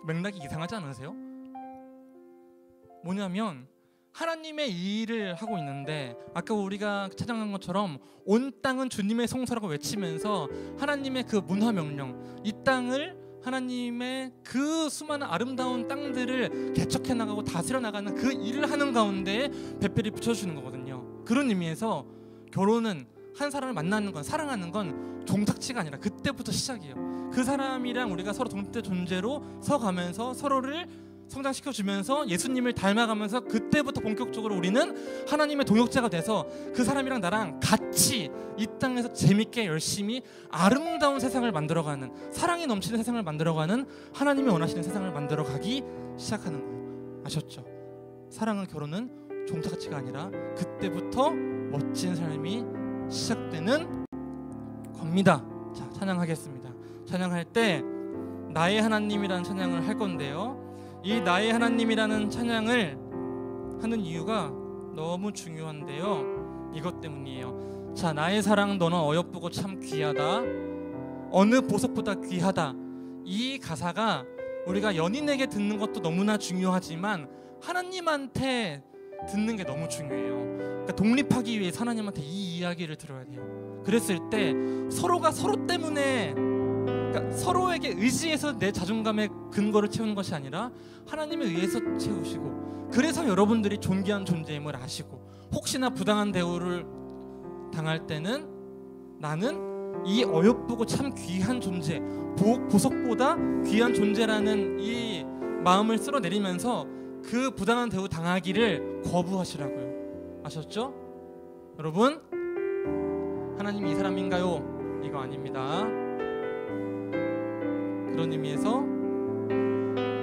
맥락이 이상하지 않으세요? 뭐냐면 하나님의 일을 하고 있는데, 아까 우리가 찬양한 것처럼 온 땅은 주님의 성소라고 외치면서 하나님의 그 문화 명령, 이 땅을 하나님의 그 수많은 아름다운 땅들을 개척해 나가고 다스려 나가는 그 일을 하는 가운데 배필이 붙여주는 거거든요. 그런 의미에서 결혼은 한 사람을 만나는 건, 사랑하는 건 종착지가 아니라 그때부터 시작이에요. 그 사람이랑 우리가 서로 독립된 존재로 서가면서 서로를 성장시켜주면서 예수님을 닮아가면서 그때부터 본격적으로 우리는 하나님의 동역자가 돼서 그 사람이랑 나랑 같이 이 땅에서 재밌게 열심히 아름다운 세상을 만들어가는, 사랑이 넘치는 세상을 만들어가는, 하나님이 원하시는 세상을 만들어가기 시작하는 거예요. 아셨죠? 사랑은, 결혼은 종착지가 아니라 그때부터 멋진 삶이 시작되는 겁니다. 자, 찬양하겠습니다. 찬양할 때 나의 하나님이라는 찬양을 할 건데요, 이 나의 하나님이라는 찬양을 하는 이유가 너무 중요한데요, 이것 때문이에요. 자, 나의 사랑 너는 어여쁘고 참 귀하다, 어느 보석보다 귀하다. 이 가사가 우리가 연인에게 듣는 것도 너무나 중요하지만 하나님한테 듣는 게 너무 중요해요. 그러니까 독립하기 위해 하나님한테 이 이야기를 들어야 돼요. 그랬을 때 서로가 서로 때문에, 그러니까 서로에게 의지해서 내 자존감의 근거를 채우는 것이 아니라 하나님에 의해서 채우시고, 그래서 여러분들이 존귀한 존재임을 아시고, 혹시나 부당한 대우를 당할 때는 나는 이 어여쁘고 참 귀한 존재, 보석보다 귀한 존재라는 이 마음을 쓸어내리면서 그 부당한 대우 당하기를 거부하시라고요. 아셨죠? 여러분, 하나님이 이 사람인가요? 이거 아닙니다. 그런 의미에서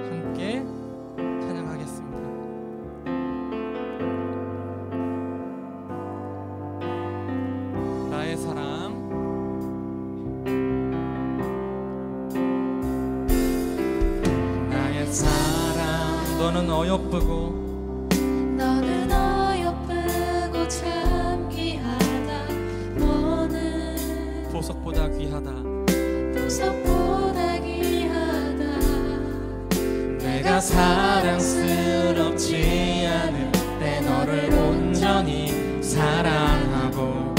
함께 찬양하겠습니다. 나의 사랑, 나의 사랑, 너는 어여쁘고 참 귀하다. 너는 보석보다 귀하다. 보석보다 귀하다. 내가 사랑스럽지 않을 때 너를 온전히 사랑하고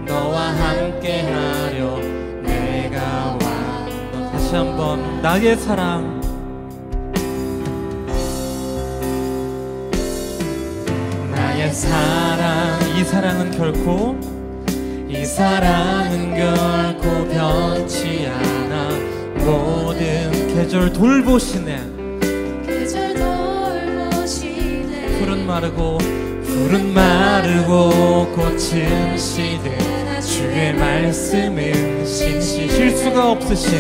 너와 함께하려 내가 왔다. 다시 한번, 나의 사랑, 나의 사랑, 이 사랑은 결코, 이 사랑은 결코 변치 않아. 모든 계절 돌보시네. 계절 돌보시네. 푸른 마르고 꽃은 시든 주의 말씀은 신시. 실수가 없으신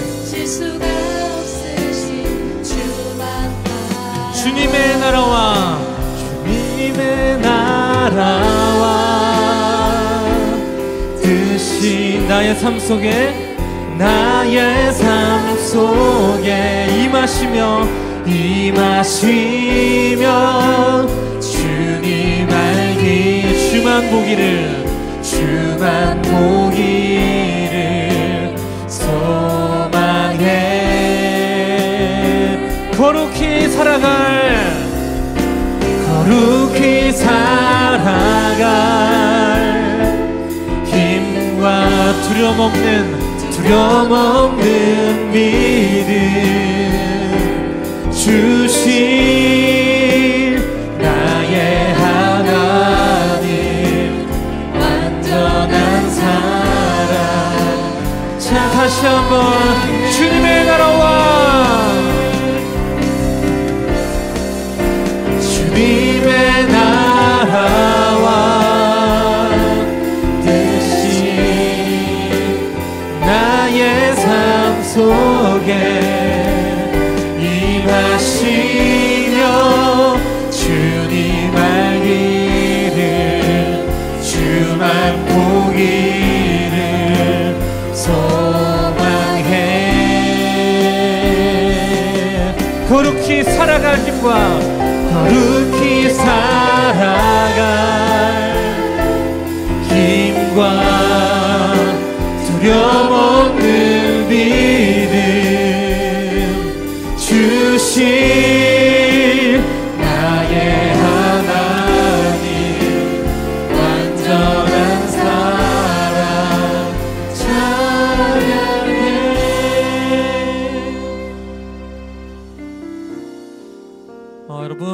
주만 따라. 주님의 나라와 주님의 나라와 뜻이 나의 삶 속에 임하시며 주님 알기, 주만 보기를 소망해. 거룩히 살아갈 힘과 두려움없는 믿음 주신 나의 하나님, 완전한 사랑. 자, 다시 한번, 주님의 나라와 주님의 나라와 뜻이 나의 삶 속에 임하시며 주님 알기를, 주만 보기를 소망해. 거룩히 살아갈 힘과 두려움없는 믿음 주신 나의 하나님, 완전한 사랑 찬양해. 여러분,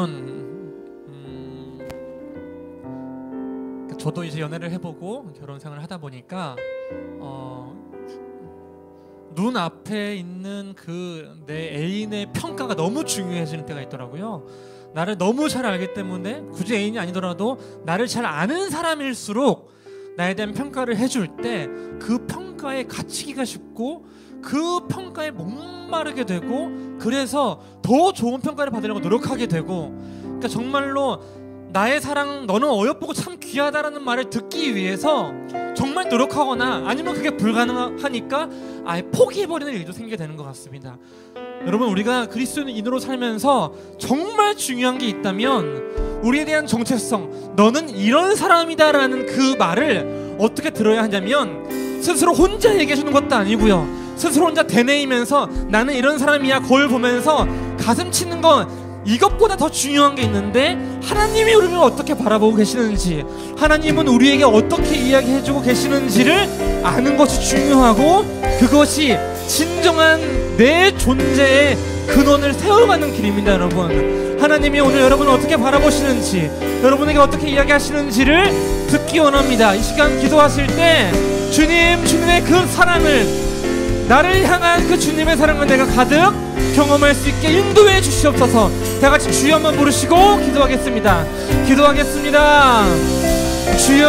저도 이제 연애를 해보고 결혼 생활을 하다 보니까 눈앞에 있는 그 내 애인의 평가가 너무 중요해지는 때가 있더라고요. 나를 너무 잘 알기 때문에 굳이 애인이 아니더라도 나를 잘 아는 사람일수록 나에 대한 평가를 해줄 때 그 평가에 갇히기가 쉽고 그 평가에 목마르게 되고, 그래서 더 좋은 평가를 받으려고 노력하게 되고, 그러니까 정말로 나의 사랑, 너는 어여쁘고 참 귀하다라는 말을 듣기 위해서 정말 노력하거나 아니면 그게 불가능하니까 아예 포기해버리는 일도 생기게 되는 것 같습니다. 여러분, 우리가 그리스도인으로 살면서 정말 중요한 게 있다면 우리에 대한 정체성, 너는 이런 사람이다라는 그 말을 어떻게 들어야 하냐면, 스스로 혼자 얘기해주는 것도 아니고요, 스스로 혼자 되뇌이면서 나는 이런 사람이야 거울 보면서 가슴 치는 건 이것보다 더 중요한 게 있는데 하나님이 우리를 어떻게 바라보고 계시는지, 하나님은 우리에게 어떻게 이야기해주고 계시는지를 아는 것이 중요하고, 그것이 진정한 내 존재의 근원을 세워가는 길입니다. 여러분, 하나님이 오늘 여러분을 어떻게 바라보시는지, 여러분에게 어떻게 이야기하시는지를 듣기 원합니다. 이 시간 기도하실 때 주님의 그 사랑을, 나를 향한 그 주님의 사랑을 내가 가득 경험할 수 있게 인도해 주시옵소서. 다 같이 주여 한번 부르시고 기도하겠습니다. 기도하겠습니다. 주여,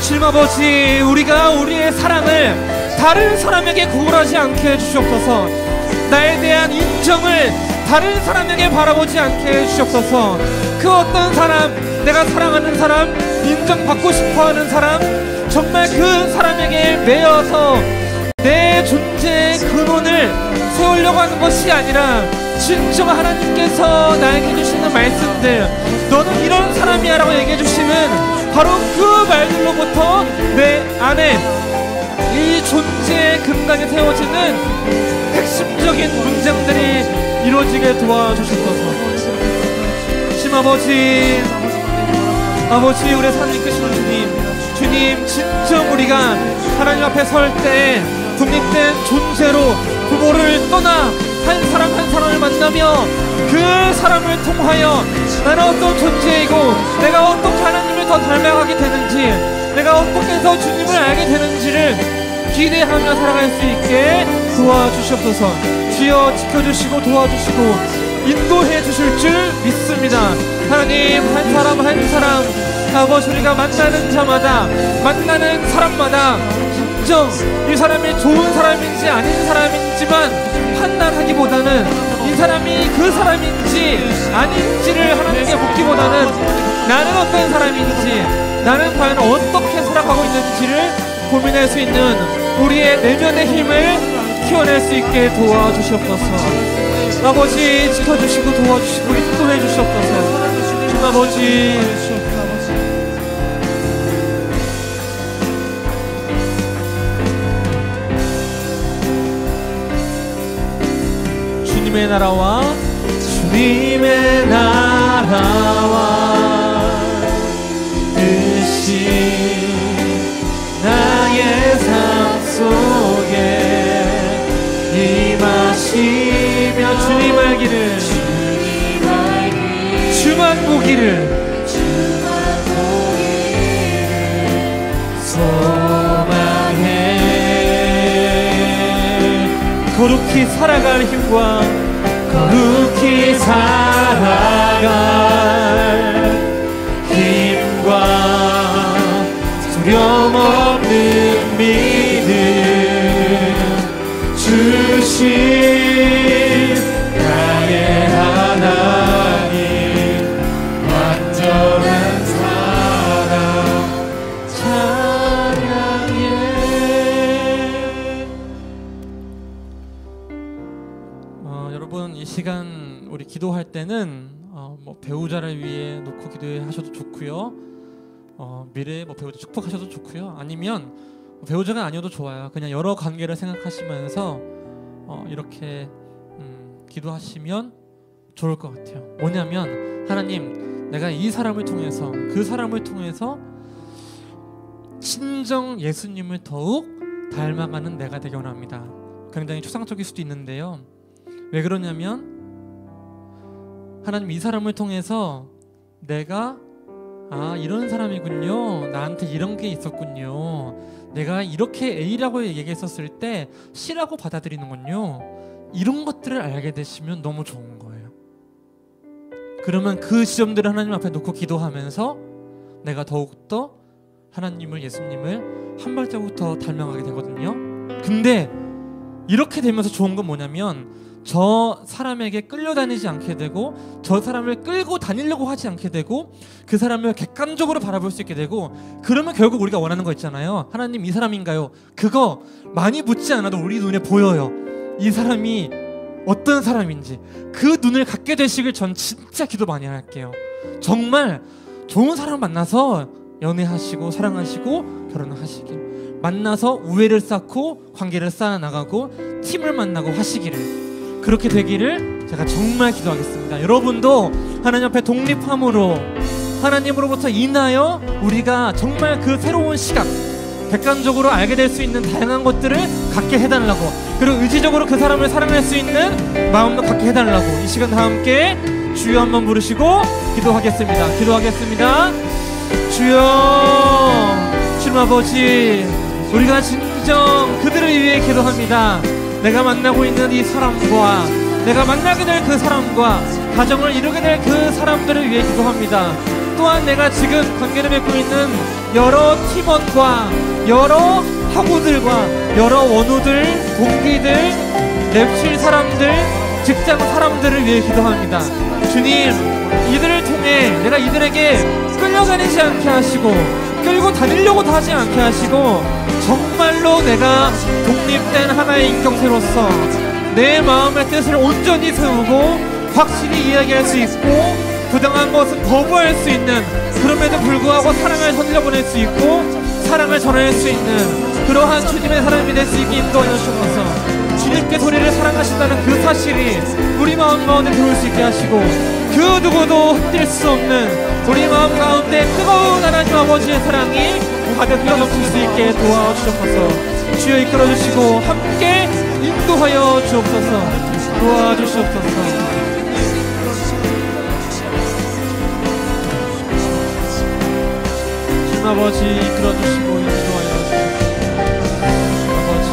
주님 아버지, 우리가 우리의 사랑을 다른 사람에게 구걸하지 않게 해주시옵소서. 나에 대한 인정을 다른 사람에게 바라보지 않게 해주시옵소서. 그 어떤 사람, 내가 사랑하는 사람, 인정받고 싶어하는 사람, 정말 그 사람에게 매여서 내 존재의 근원을 세우려고 하는 것이 아니라, 진정 하나님께서 나에게 주시는 말씀들, 너는 이런 사람이야 라고 얘기해 주시는 바로 그 말들로부터 내 안에 이 존재의 근간이 세워지는 핵심적인 문장들이 이루어지게 도와주셔서, 주님 아버지, 우리의 삶을 이끄시는 주님, 진정 우리가 하나님 앞에 설 때 독립된 존재로 부모를 떠나 한 사람 한 사람을 만나며 그 사람을 통하여 나는 어떤 존재이고 내가 어떻게 하나님을 더 닮아가게 되는지, 내가 어떻게 해서 주님을 알게 되는지를 기대하며 살아갈 수 있게 도와주시옵소서. 주여, 지켜주시고 도와주시고 인도해 주실 줄 믿습니다. 하나님, 한 사람 한 사람 아버지, 우리가 만나는 자마다, 만나는 사람마다 진정 이 사람이 좋은 사람인지 아닌 사람인지만 판단하기보다는 이 사람이 그 사람인지 아닌지를 하나님께 묻기보다는 나는 어떤 사람인지, 나는 과연 어떻게 살아가고 있는지를 고민할 수 있는 우리의 내면의 힘을 키워낼 수 있게 도와주시옵소서. 아버지, 지켜주시고 도와주시고 인도해 주시옵소서. 주님 아버지, 주님의 나라와 뜻이 나의 삶 속에 임하시며, 주님 알기를, 주만 보기를 소망해. 거룩히 살아갈 힘과 거룩히 살아갈 힘과 두려움 없는 믿음 주신 나의 하나님, 완전한 사랑 찬양해. 여러분, 이 시간 우리 기도할 때는 배우자를 위해 놓고 기도하셔도 좋고요, 미래에 배우자 축복하셔도 좋고요, 아니면 배우자가 아니어도 좋아요. 그냥 여러 관계를 생각하시면서 이렇게 기도하시면 좋을 것 같아요. 뭐냐면, 하나님, 내가 이 사람을 통해서, 그 사람을 통해서 친정 예수님을 더욱 닮아가는 내가 되기 원합니다. 굉장히 추상적일 수도 있는데요, 왜 그러냐면, 하나님, 이 사람을 통해서 내가 이런 사람이군요, 나한테 이런 게 있었군요, 내가 이렇게 A라고 얘기했었을 때 C라고 받아들이는군요, 이런 것들을 알게 되시면 너무 좋은 거예요. 그러면 그 지점들을 하나님 앞에 놓고 기도하면서 내가 더욱더 하나님을, 예수님을 한 발자국 더 닮아가게 되거든요. 근데 이렇게 되면서 좋은 건 뭐냐면, 저 사람에게 끌려다니지 않게 되고, 저 사람을 끌고 다니려고 하지 않게 되고, 그 사람을 객관적으로 바라볼 수 있게 되고, 그러면 결국 우리가 원하는 거 있잖아요. 하나님, 이 사람인가요? 그거 많이 묻지 않아도 우리 눈에 보여요. 이 사람이 어떤 사람인지 그 눈을 갖게 되시길 전 진짜 기도 많이 할게요. 정말 좋은 사람 만나서 연애하시고 사랑하시고 결혼하시길, 만나서 우애를 쌓고 관계를 쌓아나가고 팀을 만나고 하시기를, 그렇게 되기를 제가 정말 기도하겠습니다. 여러분도 하나님 앞에 독립함으로 하나님으로부터 인하여 우리가 정말 그 새로운 시각, 객관적으로 알게 될 수 있는 다양한 것들을 갖게 해달라고, 그리고 의지적으로 그 사람을 사랑할 수 있는 마음도 갖게 해달라고 이 시간 다 함께 주여 한번 부르시고 기도하겠습니다. 주여, 주님 아버지, 우리가 진정 그들을 위해 기도합니다. 내가 만나고 있는 이 사람과 내가 만나게 될 그 사람과 가정을 이루게 될 그 사람들을 위해 기도합니다. 또한 내가 지금 관계를 맺고 있는 여러 팀원과 여러 학우들과 여러 원우들, 동기들, 랩실 사람들, 직장 사람들을 위해 기도합니다. 주님, 이들을 통해 내가 이들에게 끌려다니지 않게 하시고 끌고 다니려고 하지 않게 하시고 정말로 내가 독립된 하나의 인격체로서 내 마음의 뜻을 온전히 세우고 확실히 이야기할 수 있고 부당한 것은 거부할 수 있는, 그럼에도 불구하고 사랑을 흘려보낼 수 있고 사랑을 전할 수 있는 그러한 주님의 사람이 될 수 있게 인도하여 주셔서 주님께 우리를 사랑하신다는 그 사실이 우리 마음 가운데 들어올 수 있게 하시고 그 누구도 흔들 수 없는 우리 마음 가운데 뜨거운 하나님 아버지의 사랑이 가득 흘러넘칠 수 있게 도와주셔서 주여 이끌어주시고 함께 인도하여 주옵소서. 도와주시옵소서. 주님 아버지 이끌어주시고 인도하여 주옵소서. 아버지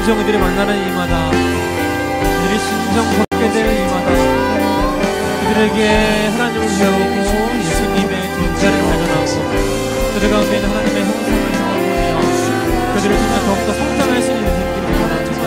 심정이들이 만나는 이마다, 그들이 심정 걷게 될 이마다 그들에게 하나님을 배우고 예수님의 존재를 발견하고 그들 가운데 있는 하나님의 형상을 경험하며 그들을 통해 더욱더 성장할 수 있는 인생들이 바랍니다.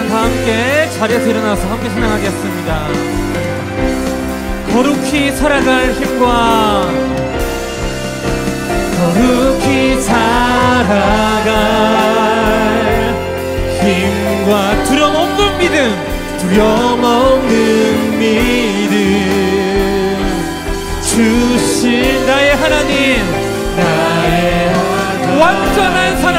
함께 자리에서 일어나서 함께 찬양하겠습니다. 거룩히 살아갈 힘과 거룩히 살아갈 힘과 두려움 없는 믿음 주신 나의 하나님, 완전한 사랑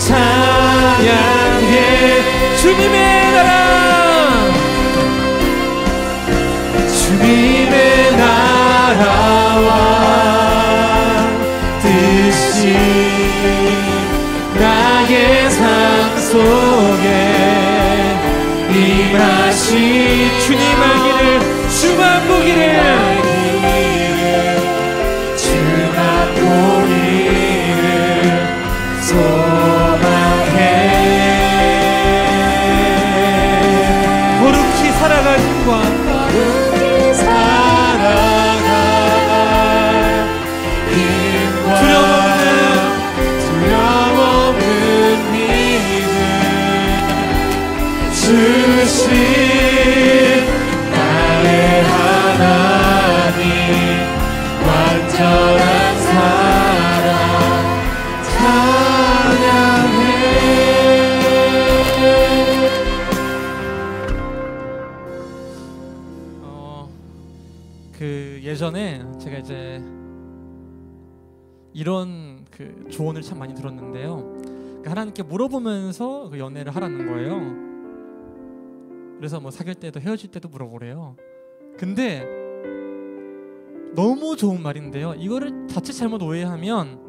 찬양해. 주님의 나라와 뜻이 나의 삶 속에 임하시. 주님 알기를, 주만 보기를, 주만 보기를 소망해. 거룩히 살아갈 힘과 거룩히 살아갈 힘과 두려움 없는 믿음 주신 나의 하나님, 완전한 사랑 찬양해. 그 예전에 제가 이제 이런 그 조언을 참 많이 들었는데요. 하나님께 물어보면서 그 연애를 하라는 거예요. 그래서 뭐 사귈 때도 헤어질 때도 물어보래요. 근데 너무 좋은 말인데요, 이거를 자칫 잘못 오해하면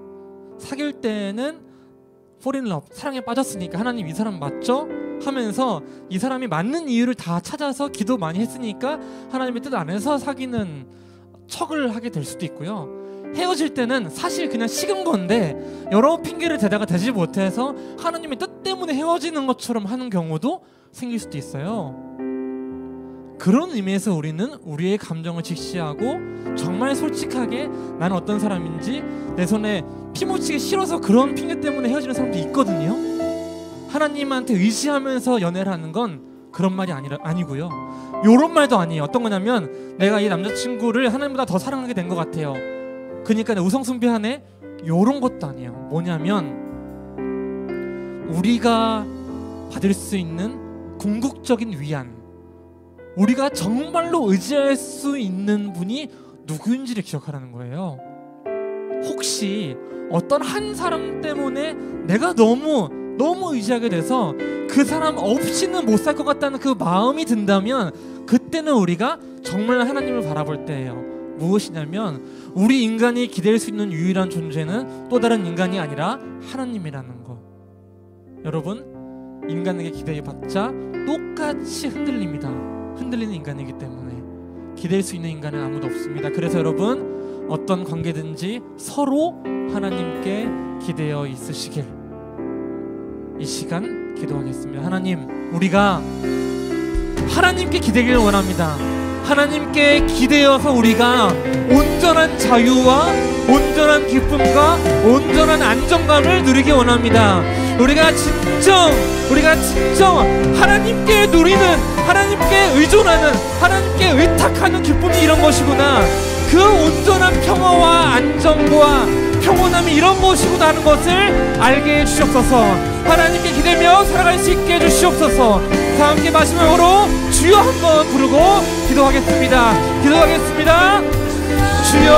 사귈 때는 fall in love, 사랑에 빠졌으니까 하나님 이 사람 맞죠? 하면서 이 사람이 맞는 이유를 다 찾아서 기도 많이 했으니까 하나님의 뜻 안에서 사귀는 척을 하게 될 수도 있고요. 헤어질 때는 사실 그냥 식은 건데 여러 핑계를 대다가 되지 못해서 하나님의 뜻 때문에 헤어지는 것처럼 하는 경우도 생길 수도 있어요. 그런 의미에서 우리는 우리의 감정을 직시하고 정말 솔직하게 나는 어떤 사람인지 내 손에 피 묻히기 싫어서 그런 핑계 때문에 헤어지는 사람도 있거든요. 하나님한테 의지하면서 연애를 하는 건 그런 말이 아니고요. 요런 말도 아니에요. 어떤 거냐면 내가 이 남자친구를 하나님보다 더 사랑하게 된 것 같아요. 그러니까 내 우상숭배하네? 요런 것도 아니에요. 뭐냐면 우리가 받을 수 있는 궁극적인 위안, 우리가 정말로 의지할 수 있는 분이 누구인지를 기억하라는 거예요. 혹시 어떤 한 사람 때문에 내가 너무 의지하게 돼서 그 사람 없이는 못 살 것 같다는 그 마음이 든다면 그때는 우리가 정말 하나님을 바라볼 때예요. 무엇이냐면 우리 인간이 기댈 수 있는 유일한 존재는 또 다른 인간이 아니라 하나님이라는 거. 여러분, 인간에게 기대해봤자 똑같이 흔들립니다. 흔들리는 인간이기 때문에 기댈 수 있는 인간은 아무도 없습니다. 그래서 여러분, 어떤 관계든지 서로 하나님께 기대어 있으시길 이 시간 기도하겠습니다. 하나님, 우리가 하나님께 기대기를 원합니다. 하나님께 기대어서 우리가 온전한 자유와 온전한 기쁨과 온전한 안정감을 누리기 원합니다. 우리가 진정 하나님께 누리는, 하나님께 의존하는, 하나님께 의탁하는 기쁨이 이런 것이구나. 그 온전한 평화와 안정과 평온함이 이런 것이구나 하는 것을 알게 해주시옵소서. 하나님께 기대며 살아갈 수 있게 해주시옵소서. 다 함께 마지막으로 주여 한번 부르고 기도하겠습니다. 기도하겠습니다. 주여,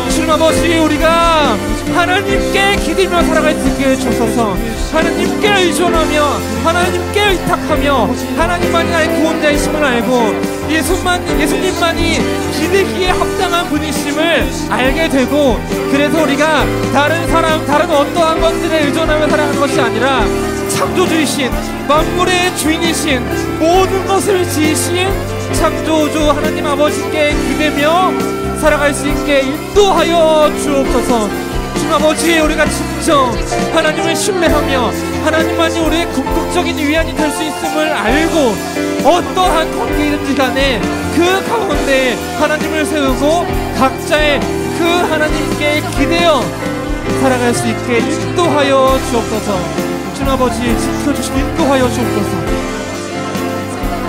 주님 아버지, 우리가 하나님께 기대며 살아갈 수 있게 해주셔서 하나님께 의존하며 하나님께 의탁하며 하나님만이 나의 구원자이심을 알고 예수님만이 기대기에 합당한 분이심을 알게 되고, 그래서 우리가 다른 사람, 다른 어떠한 것들에 의존하며 살아가는 것이 아니라 창조주이신, 만물의 주인이신, 모든 것을 지으신 창조주 하나님 아버지께 기대며 살아갈 수 있게 인도하여 주옵소서. 주님 아버지, 우리가 진정 하나님을 신뢰하며 하나님만이 우리의 궁극적인 위안이 될 수 있음을 알고 어떠한 관계이든지 간에 그 가운데 하나님을 세우고 각자의 그 하나님께 기대어 살아갈 수 있게 인도하여 주옵소서. 주님 아버지, 지켜주시고 인도하여 주옵소서.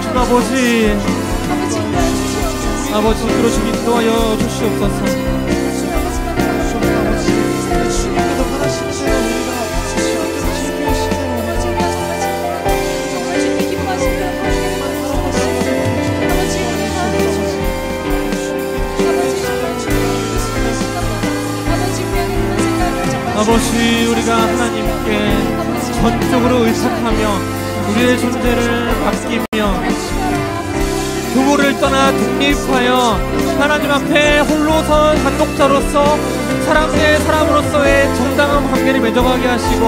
주님 아버지 그러시고 인도하여 주시옵소서. 아버지, 우리가 하나님께 전적으로 의탁하며 우리의 존재를 맡기며 부모를 떠나 독립하여 하나님 앞에 홀로서 단독자로서 사람 대 사람으로서의 정당한 관계를 맺어가게 하시고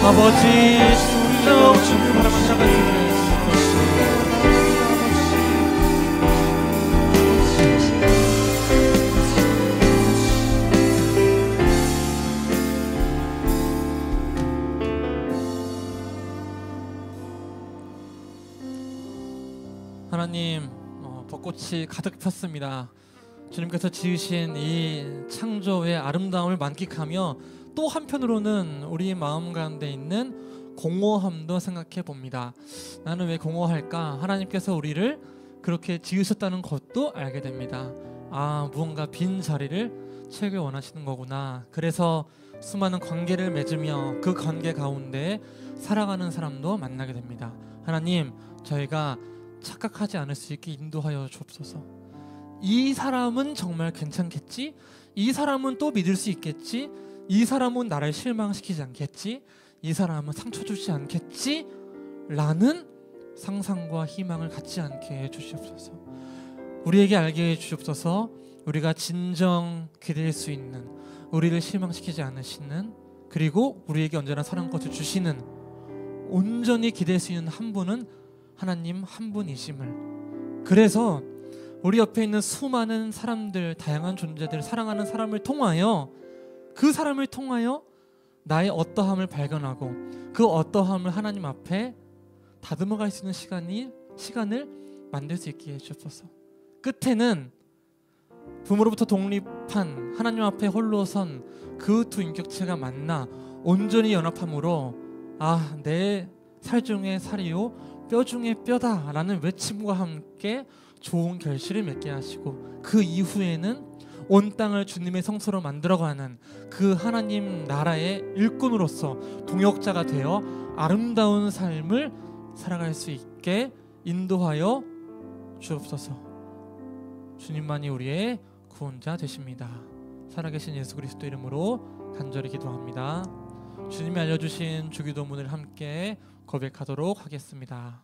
아버지 진정 주님 바라만 살아갈 수 있게 하나님, 벚꽃이 가득 폈습니다. 주님께서 지으신 이 창조의 아름다움을 만끽하며 또 한편으로는 우리 마음 가운데 있는 공허함도 생각해 봅니다. 나는 왜 공허할까? 하나님께서 우리를 그렇게 지으셨다는 것도 알게 됩니다. 아, 무언가 빈 자리를 채우길 원하시는 거구나. 그래서 수많은 관계를 맺으며 그 관계 가운데 살아가는 사람도 만나게 됩니다. 하나님, 저희가 착각하지 않을 수 있게 인도하여 주옵소서. 이 사람은 정말 괜찮겠지? 이 사람은 또 믿을 수 있겠지? 이 사람은 나를 실망시키지 않겠지? 이 사람은 상처 주지 않겠지? 라는 상상과 희망을 갖지 않게 해주시옵소서. 우리에게 알게 해주시옵소서. 우리가 진정 기댈 수 있는, 우리를 실망시키지 않으시는, 그리고 우리에게 언제나 사랑까지 주시는, 온전히 기댈 수 있는 한 분은 하나님 한 분이심을, 그래서 우리 옆에 있는 수많은 사람들, 다양한 존재들, 사랑하는 사람을 통하여, 그 사람을 통하여 나의 어떠함을 발견하고 그 어떠함을 하나님 앞에 다듬어갈 수 있는 시간을 만들 수 있게 해주옵소서. 끝에는 부모로부터 독립한 하나님 앞에 홀로 선 그 두 인격체가 만나 온전히 연합함으로 내 살 중에 살이요 뼈 중에 뼈다 라는 외침과 함께 좋은 결실을 맺게 하시고, 그 이후에는 온 땅을 주님의 성소로 만들어가는 그 하나님 나라의 일꾼으로서 동역자가 되어 아름다운 삶을 살아갈 수 있게 인도하여 주옵소서. 주님만이 우리의 구원자 되십니다. 살아계신 예수 그리스도 이름으로 간절히 기도합니다. 주님이 알려주신 주기도문을 함께 고백하도록 하겠습니다.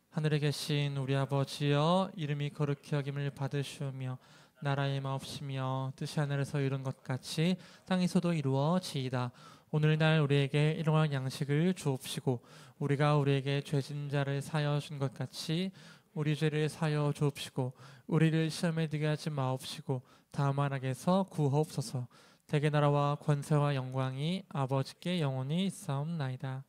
하늘에 계신 우리 아버지여, 이름이 거룩히 여김을 받으시오며 나라의 마옵시며 뜻이 하늘에서 이룬 것 같이 땅에서도 이루어지이다. 오늘날 우리에게 일용할 양식을 주옵시고, 우리가 우리에게 죄진 자를 사하여 준 것 같이 우리 죄를 사하여 주옵시고, 우리를 시험에 들게 하지 마옵시고 다만 악에서 구하옵소서. 대개 나라와 권세와 영광이 아버지께 영원히 있사옵나이다.